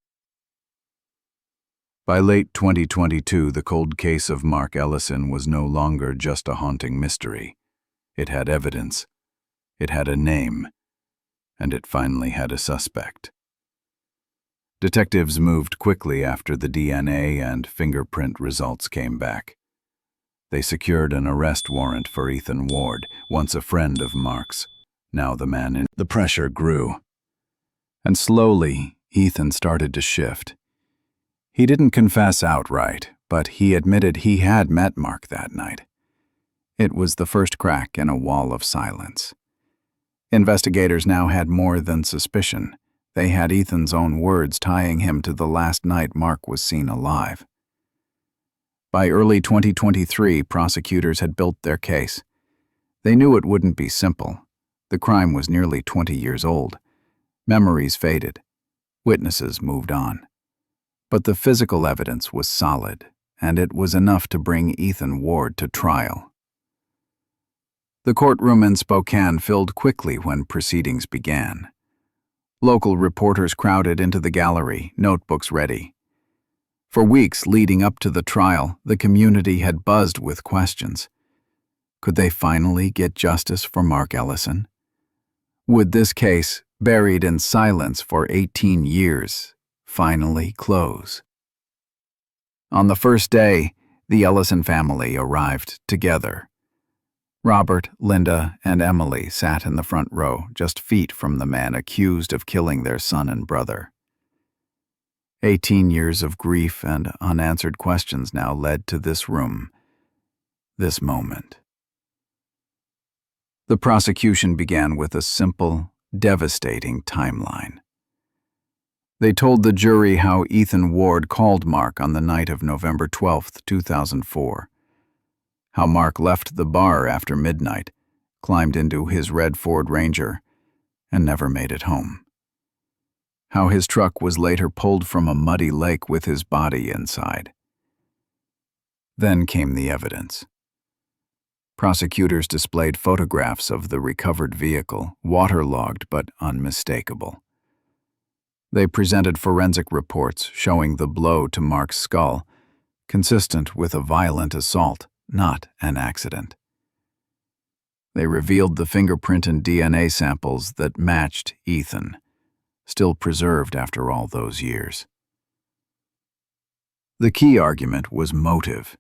By late 2022, the cold case of Mark Ellison was no longer just a haunting mystery. It had evidence, it had a name, and it finally had a suspect. Detectives moved quickly after the DNA and fingerprint results came back. They secured an arrest warrant for Ethan Ward, once a friend of Mark's, now the man in. The pressure grew. And slowly, Ethan started to shift. He didn't confess outright, but he admitted he had met Mark that night. It was the first crack in a wall of silence. Investigators now had more than suspicion. They had Ethan's own words tying him to the last night Mark was seen alive. By early 2023, prosecutors had built their case. They knew it wouldn't be simple. The crime was nearly 20 years old. Memories faded. Witnesses moved on. But the physical evidence was solid, and it was enough to bring Ethan Ward to trial. The courtroom in Spokane filled quickly when proceedings began. Local reporters crowded into the gallery, notebooks ready. For weeks leading up to the trial, the community had buzzed with questions. Could they finally get justice for Mark Ellison? Would this case, buried in silence for 18 years, finally close? On the first day, the Ellison family arrived together. Robert, Linda, and Emily sat in the front row, just feet from the man accused of killing their son and brother. 18 years of grief and unanswered questions now led to this room, this moment. The prosecution began with a simple, devastating timeline. They told the jury how Ethan Ward called Mark on the night of November 12, 2004. How Mark left the bar after midnight, climbed into his red Ford Ranger, and never made it home. How his truck was later pulled from a muddy lake with his body inside. Then came the evidence. Prosecutors displayed photographs of the recovered vehicle, waterlogged but unmistakable. They presented forensic reports showing the blow to Mark's skull, consistent with a violent assault, not an accident. They revealed the fingerprint and DNA samples that matched Ethan, still preserved after all those years. The key argument was motive.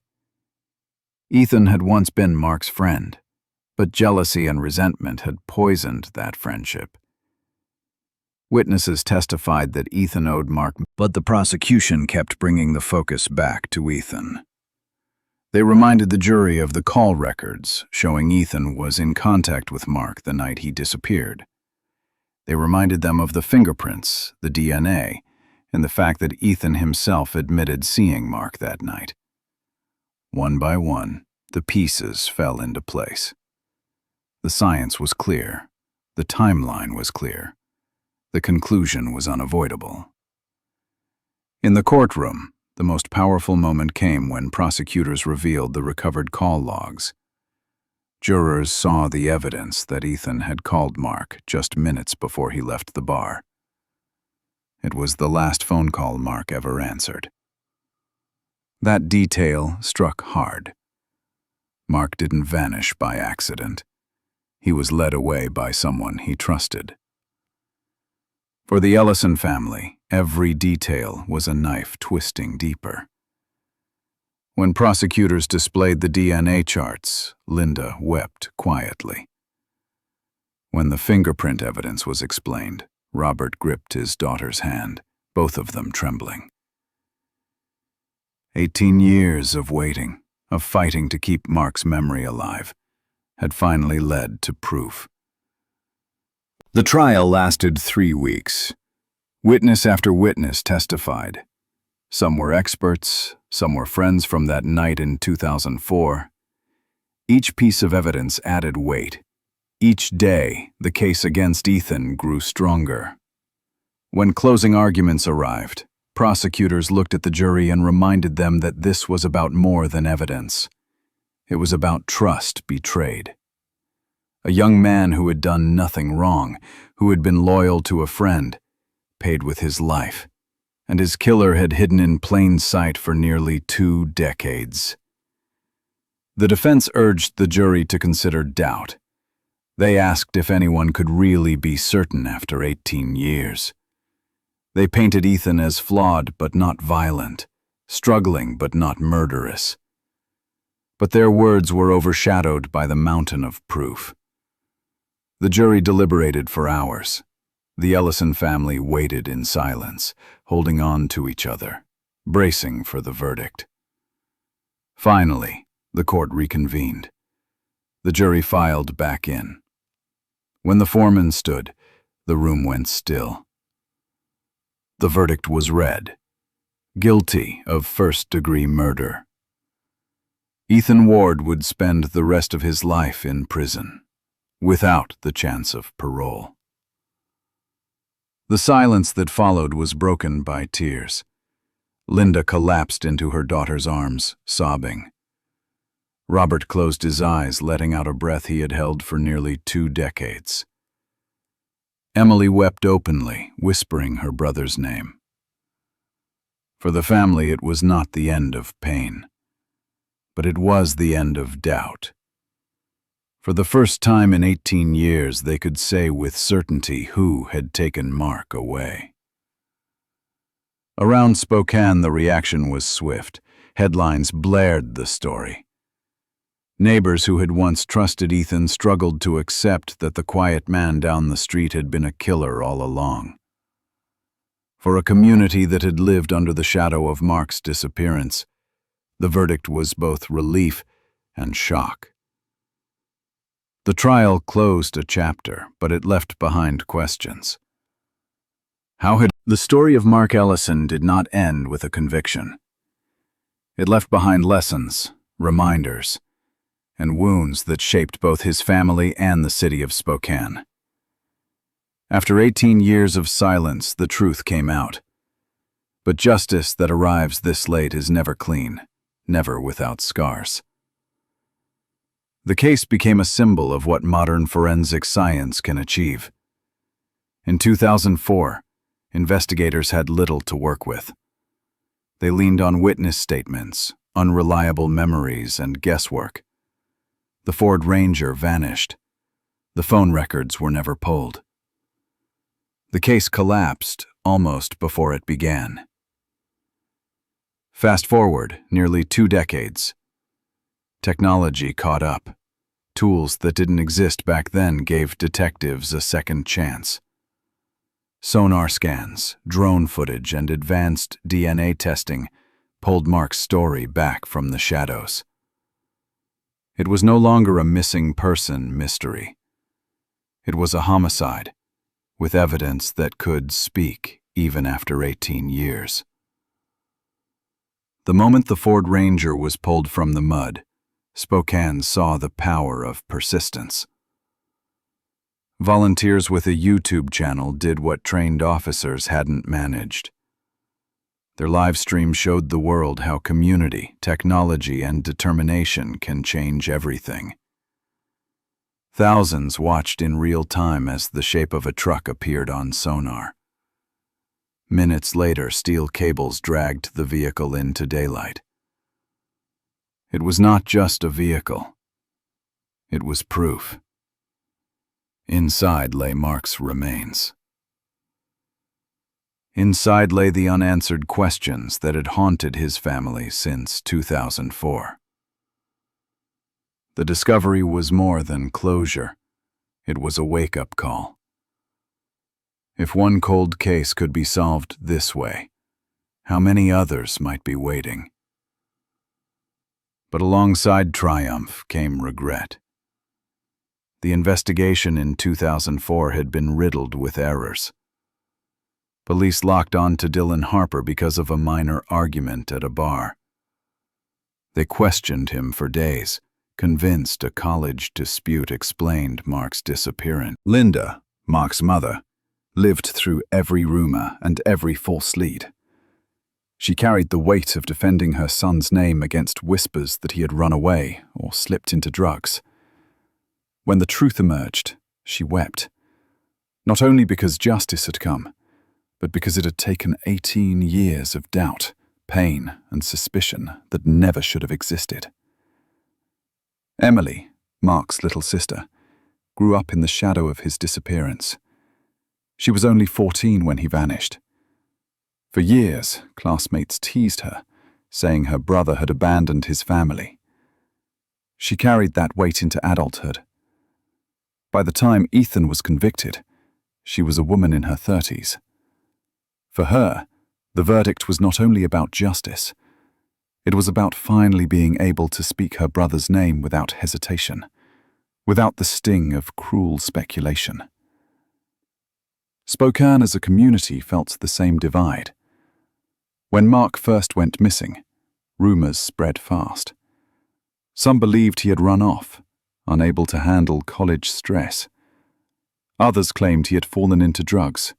Ethan had once been Mark's friend, but jealousy and resentment had poisoned that friendship. Witnesses testified that Ethan owed Mark, but the prosecution kept bringing the focus back to Ethan. They reminded the jury of the call records showing Ethan was in contact with Mark the night he disappeared. They reminded them of the fingerprints, the DNA, and the fact that Ethan himself admitted seeing Mark that night. One by one, the pieces fell into place. The science was clear. The timeline was clear. The conclusion was unavoidable. In the courtroom, the most powerful moment came when prosecutors revealed the recovered call logs. Jurors saw the evidence that Ethan had called Mark just minutes before he left the bar. It was the last phone call Mark ever answered. That detail struck hard. Mark didn't vanish by accident. He was led away by someone he trusted. For the Ellison family, every detail was a knife twisting deeper. When prosecutors displayed the DNA charts, Linda wept quietly. When the fingerprint evidence was explained, Robert gripped his daughter's hand, both of them trembling. 18 years of waiting, of fighting to keep Mark's memory alive, had finally led to proof. The trial lasted 3 weeks. Witness after witness testified. Some were experts, some were friends from that night in 2004. Each piece of evidence added weight. Each day, the case against Ethan grew stronger. When closing arguments arrived, prosecutors looked at the jury and reminded them that this was about more than evidence. It was about trust betrayed. A young man who had done nothing wrong, who had been loyal to a friend, paid with his life, and his killer had hidden in plain sight for nearly 2 decades. The defense urged the jury to consider doubt. They asked if anyone could really be certain after 18 years. They painted Ethan as flawed but not violent, struggling but not murderous. But their words were overshadowed by the mountain of proof. The jury deliberated for hours. The Ellison family waited in silence, holding on to each other, bracing for the verdict. Finally, the court reconvened. The jury filed back in. When the foreman stood, the room went still. The verdict was read. Guilty of first-degree murder. Ethan Ward would spend the rest of his life in prison, without the chance of parole. The silence that followed was broken by tears. Linda collapsed into her daughter's arms, sobbing. Robert closed his eyes, letting out a breath he had held for nearly 2 decades. Emily wept openly, whispering her brother's name. For the family, it was not the end of pain, but it was the end of doubt. For the first time in 18 years, they could say with certainty who had taken Mark away. Around Spokane, the reaction was swift. Headlines blared the story. Neighbors who had once trusted Ethan struggled to accept that the quiet man down the street had been a killer all along. For a community that had lived under the shadow of Mark's disappearance, the verdict was both relief and shock. The trial closed a chapter, but it left behind questions. The story of Mark Ellison did not end with a conviction. It left behind lessons, reminders, and wounds that shaped both his family and the city of Spokane. After 18 years of silence, the truth came out. But justice that arrives this late is never clean, never without scars. The case became a symbol of what modern forensic science can achieve. In 2004, investigators had little to work with. They leaned on witness statements, unreliable memories, and guesswork. The Ford Ranger vanished. The phone records were never pulled. The case collapsed almost before it began. Fast forward nearly 2 decades. Technology caught up. Tools that didn't exist back then gave detectives a second chance. Sonar scans, drone footage, and advanced DNA testing pulled Mark's story back from the shadows. It was no longer a missing person mystery. It was a homicide, with evidence that could speak even after 18 years. The moment the Ford Ranger was pulled from the mud, Spokane saw the power of persistence. Volunteers with a YouTube channel did what trained officers hadn't managed. Their live stream showed the world how community, technology, and determination can change everything. Thousands watched in real time as the shape of a truck appeared on sonar. Minutes later, steel cables dragged the vehicle into daylight. It was not just a vehicle. It was proof. Inside lay Mark's remains. Inside lay the unanswered questions that had haunted his family since 2004. The discovery was more than closure. It was a wake-up call. If one cold case could be solved this way, how many others might be waiting? But alongside triumph came regret. The investigation in 2004 had been riddled with errors. Police locked on to Dylan Harper because of a minor argument at a bar. They questioned him for days, convinced a college dispute explained Mark's disappearance. Linda, Mark's mother, lived through every rumor and every false lead. She carried the weight of defending her son's name against whispers that he had run away or slipped into drugs. When the truth emerged, she wept, not only because justice had come, but because it had taken 18 years of doubt, pain, and suspicion that never should have existed. Emily, Mark's little sister, grew up in the shadow of his disappearance. She was only 14 when he vanished. For years, classmates teased her, saying her brother had abandoned his family. She carried that weight into adulthood. By the time Ethan was convicted, she was a woman in her 30s. For her, the verdict was not only about justice, it was about finally being able to speak her brother's name without hesitation, without the sting of cruel speculation. Spokane as a community felt the same divide. When Mark first went missing, rumors spread fast. Some believed he had run off, unable to handle college stress. Others claimed he had fallen into drugs.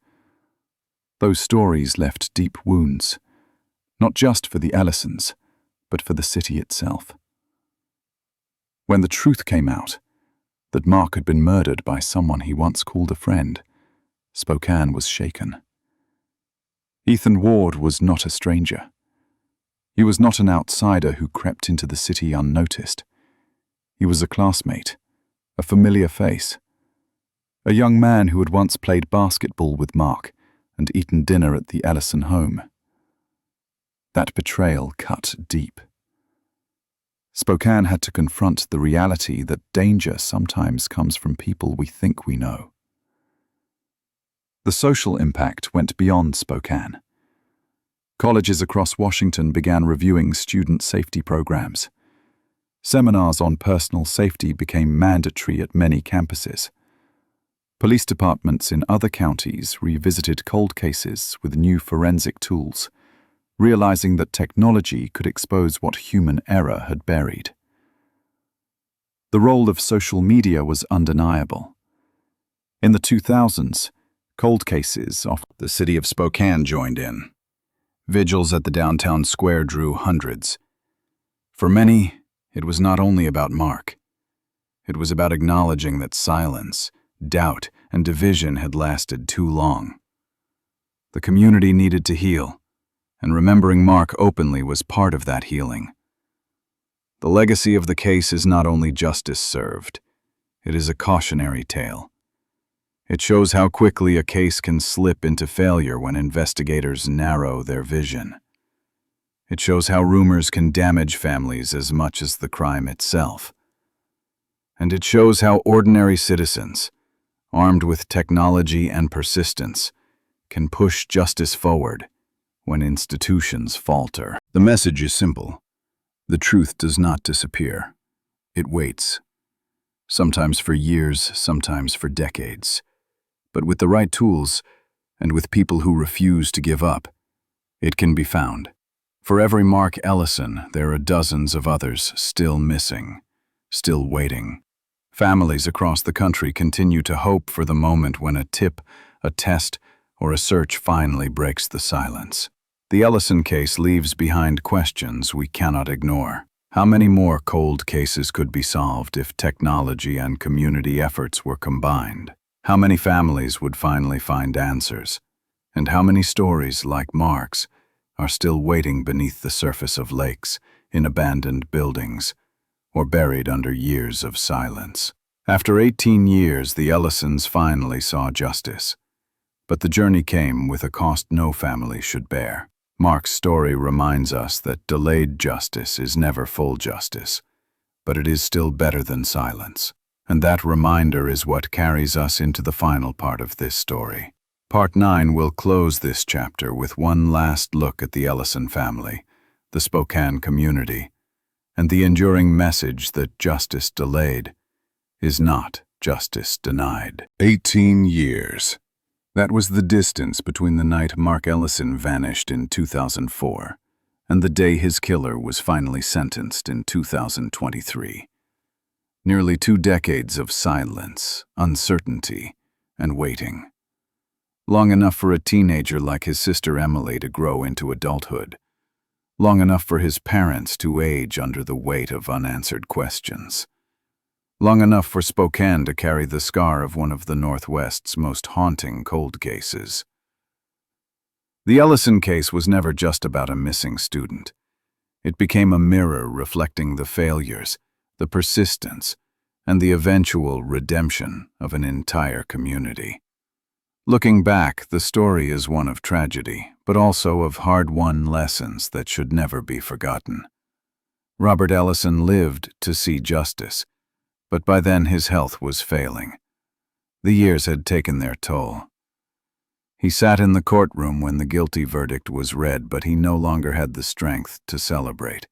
Those stories left deep wounds, not just for the Ellisons, but for the city itself. When the truth came out, that Mark had been murdered by someone he once called a friend, Spokane was shaken. Ethan Ward was not a stranger. He was not an outsider who crept into the city unnoticed. He was a classmate, a familiar face, a young man who had once played basketball with Mark and eaten dinner at the Ellison home. That betrayal cut deep. Spokane had to confront the reality that danger sometimes comes from people we think we know. The social impact went beyond Spokane. Colleges across Washington began reviewing student safety programs. Seminars on personal safety became mandatory at many campuses. Police departments in other counties revisited cold cases with new forensic tools, realizing that technology could expose what human error had buried. The role of social media was undeniable. In the 2000s, cold cases off the city of Spokane joined in. Vigils at the downtown square drew hundreds. For many, it was not only about Mark. It was about acknowledging that silence, doubt, and division had lasted too long. The community needed to heal, and remembering Mark openly was part of that healing. The legacy of the case is not only justice served, it is a cautionary tale. It shows how quickly a case can slip into failure when investigators narrow their vision. It shows how rumors can damage families as much as the crime itself. And it shows how ordinary citizens, armed with technology and persistence, can push justice forward when institutions falter. The message is simple. The truth does not disappear. It waits. Sometimes for years, sometimes for decades. But with the right tools, and with people who refuse to give up, it can be found. For every Mark Ellison, there are dozens of others still missing, still waiting. Families across the country continue to hope for the moment when a tip, a test, or a search finally breaks the silence. The Ellison case leaves behind questions we cannot ignore. How many more cold cases could be solved if technology and community efforts were combined? How many families would finally find answers? And how many stories, like Mark's, are still waiting beneath the surface of lakes, in abandoned buildings, or buried under years of silence? After 18 years, the Ellisons finally saw justice. But the journey came with a cost no family should bear. Mark's story reminds us that delayed justice is never full justice, but it is still better than silence. And that reminder is what carries us into the final part of this story. Part 9 will close this chapter with one last look at the Ellison family, the Spokane community, and the enduring message that justice delayed is not justice denied. 18 years. That was the distance between the night Mark Ellison vanished in 2004 and the day his killer was finally sentenced in 2023. Nearly 2 decades of silence, uncertainty, and waiting. Long enough for a teenager like his sister Emily to grow into adulthood. Long enough for his parents to age under the weight of unanswered questions. Long enough for Spokane to carry the scar of one of the Northwest's most haunting cold cases. The Ellison case was never just about a missing student. It became a mirror reflecting the failures, the persistence, and the eventual redemption of an entire community. Looking back, the story is one of tragedy, but also of hard-won lessons that should never be forgotten. Robert Ellison lived to see justice, but by then his health was failing. The years had taken their toll. He sat in the courtroom when the guilty verdict was read, but he no longer had the strength to celebrate.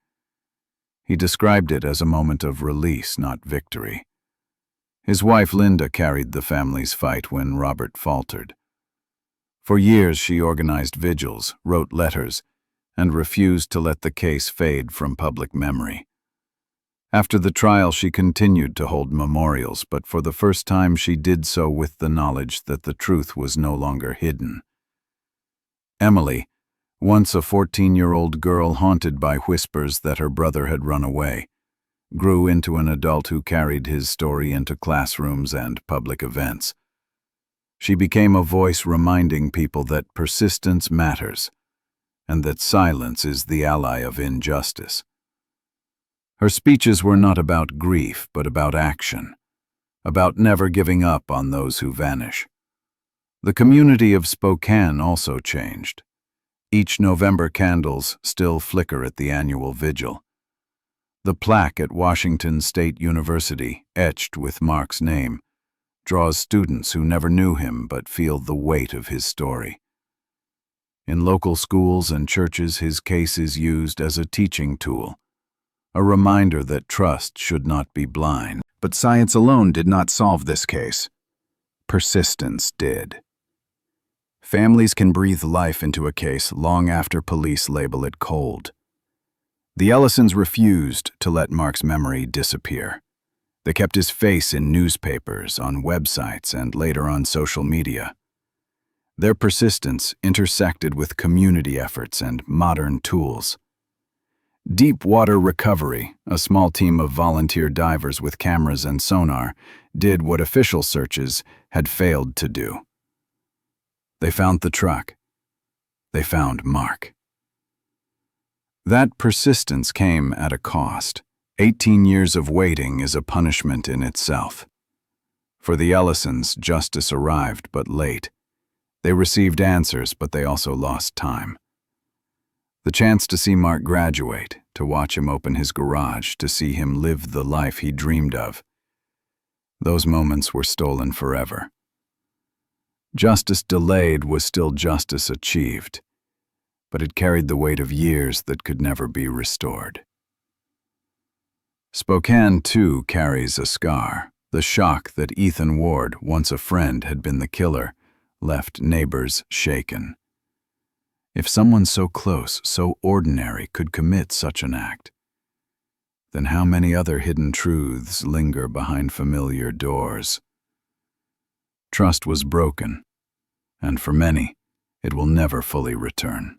He described it as a moment of release, not victory. His wife Linda carried the family's fight when Robert faltered. For years she organized vigils, wrote letters, and refused to let the case fade from public memory. After the trial, she continued to hold memorials, but for the first time she did so with the knowledge that the truth was no longer hidden. Emily, once a 14-year-old girl haunted by whispers that her brother had run away, grew into an adult who carried his story into classrooms and public events. She became a voice reminding people that persistence matters, and that silence is the ally of injustice. Her speeches were not about grief, but about action, about never giving up on those who vanish. The community of Spokane also changed. Each November candles still flicker at the annual vigil. The plaque at Washington State University, etched with Mark's name, draws students who never knew him but feel the weight of his story. In local schools and churches, his case is used as a teaching tool, a reminder that trust should not be blind. But science alone did not solve this case. Persistence did. Families can breathe life into a case long after police label it cold. The Ellisons refused to let Mark's memory disappear. They kept his face in newspapers, on websites, and later on social media. Their persistence intersected with community efforts and modern tools. Deep Water Recovery, a small team of volunteer divers with cameras and sonar, did what official searches had failed to do. They found the truck, They found Mark. That persistence came at a cost. 18 years of waiting is a punishment in itself. For the Ellisons, justice arrived, but late. They received answers, but they also lost time. The chance to see Mark graduate, to watch him open his garage, to see him live the life he dreamed of. Those moments were stolen forever. Justice delayed was still justice achieved, but it carried the weight of years that could never be restored. Spokane, too, carries a scar. The shock that Ethan Ward, once a friend, had been the killer, left neighbors shaken. If someone so close, so ordinary, could commit such an act, then how many other hidden truths linger behind familiar doors? Trust was broken, and for many, it will never fully return.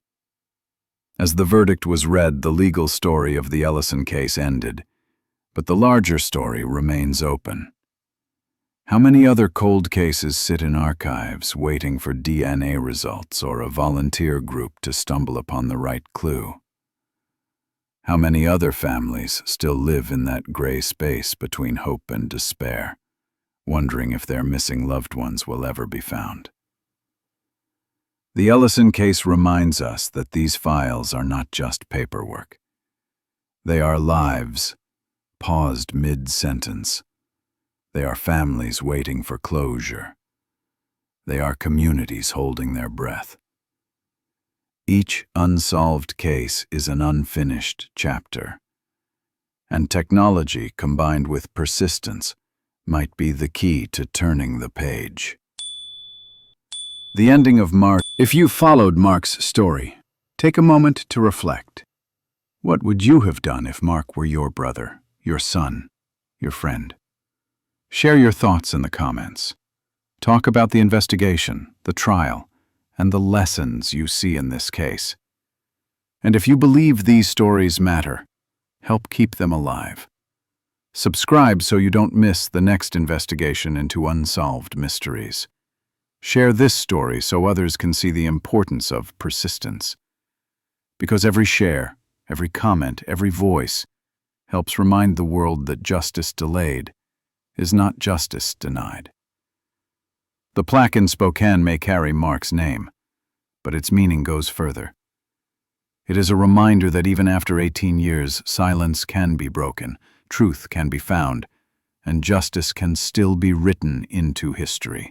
As the verdict was read, the legal story of the Ellison case ended, but the larger story remains open. How many other cold cases sit in archives waiting for DNA results or a volunteer group to stumble upon the right clue? How many other families still live in that gray space between hope and despair, wondering if their missing loved ones will ever be found? The Ellison case reminds us that these files are not just paperwork. They are lives, paused mid-sentence. They are families waiting for closure. They are communities holding their breath. Each unsolved case is an unfinished chapter, and technology combined with persistence might be the key to turning the page. The ending of Mark. If you followed Mark's story, take a moment to reflect. What would you have done if Mark were your brother, your son, your friend? Share your thoughts in the comments. Talk about the investigation, the trial, and the lessons you see in this case. And if you believe these stories matter, help keep them alive. Subscribe so you don't miss the next investigation into unsolved mysteries. Share this story so others can see the importance of persistence. Because every share, every comment, every voice helps remind the world that justice delayed is not justice denied. The plaque in Spokane may carry Mark's name, but its meaning goes further. It is a reminder that even after 18 years, silence can be broken, truth can be found, and justice can still be written into history.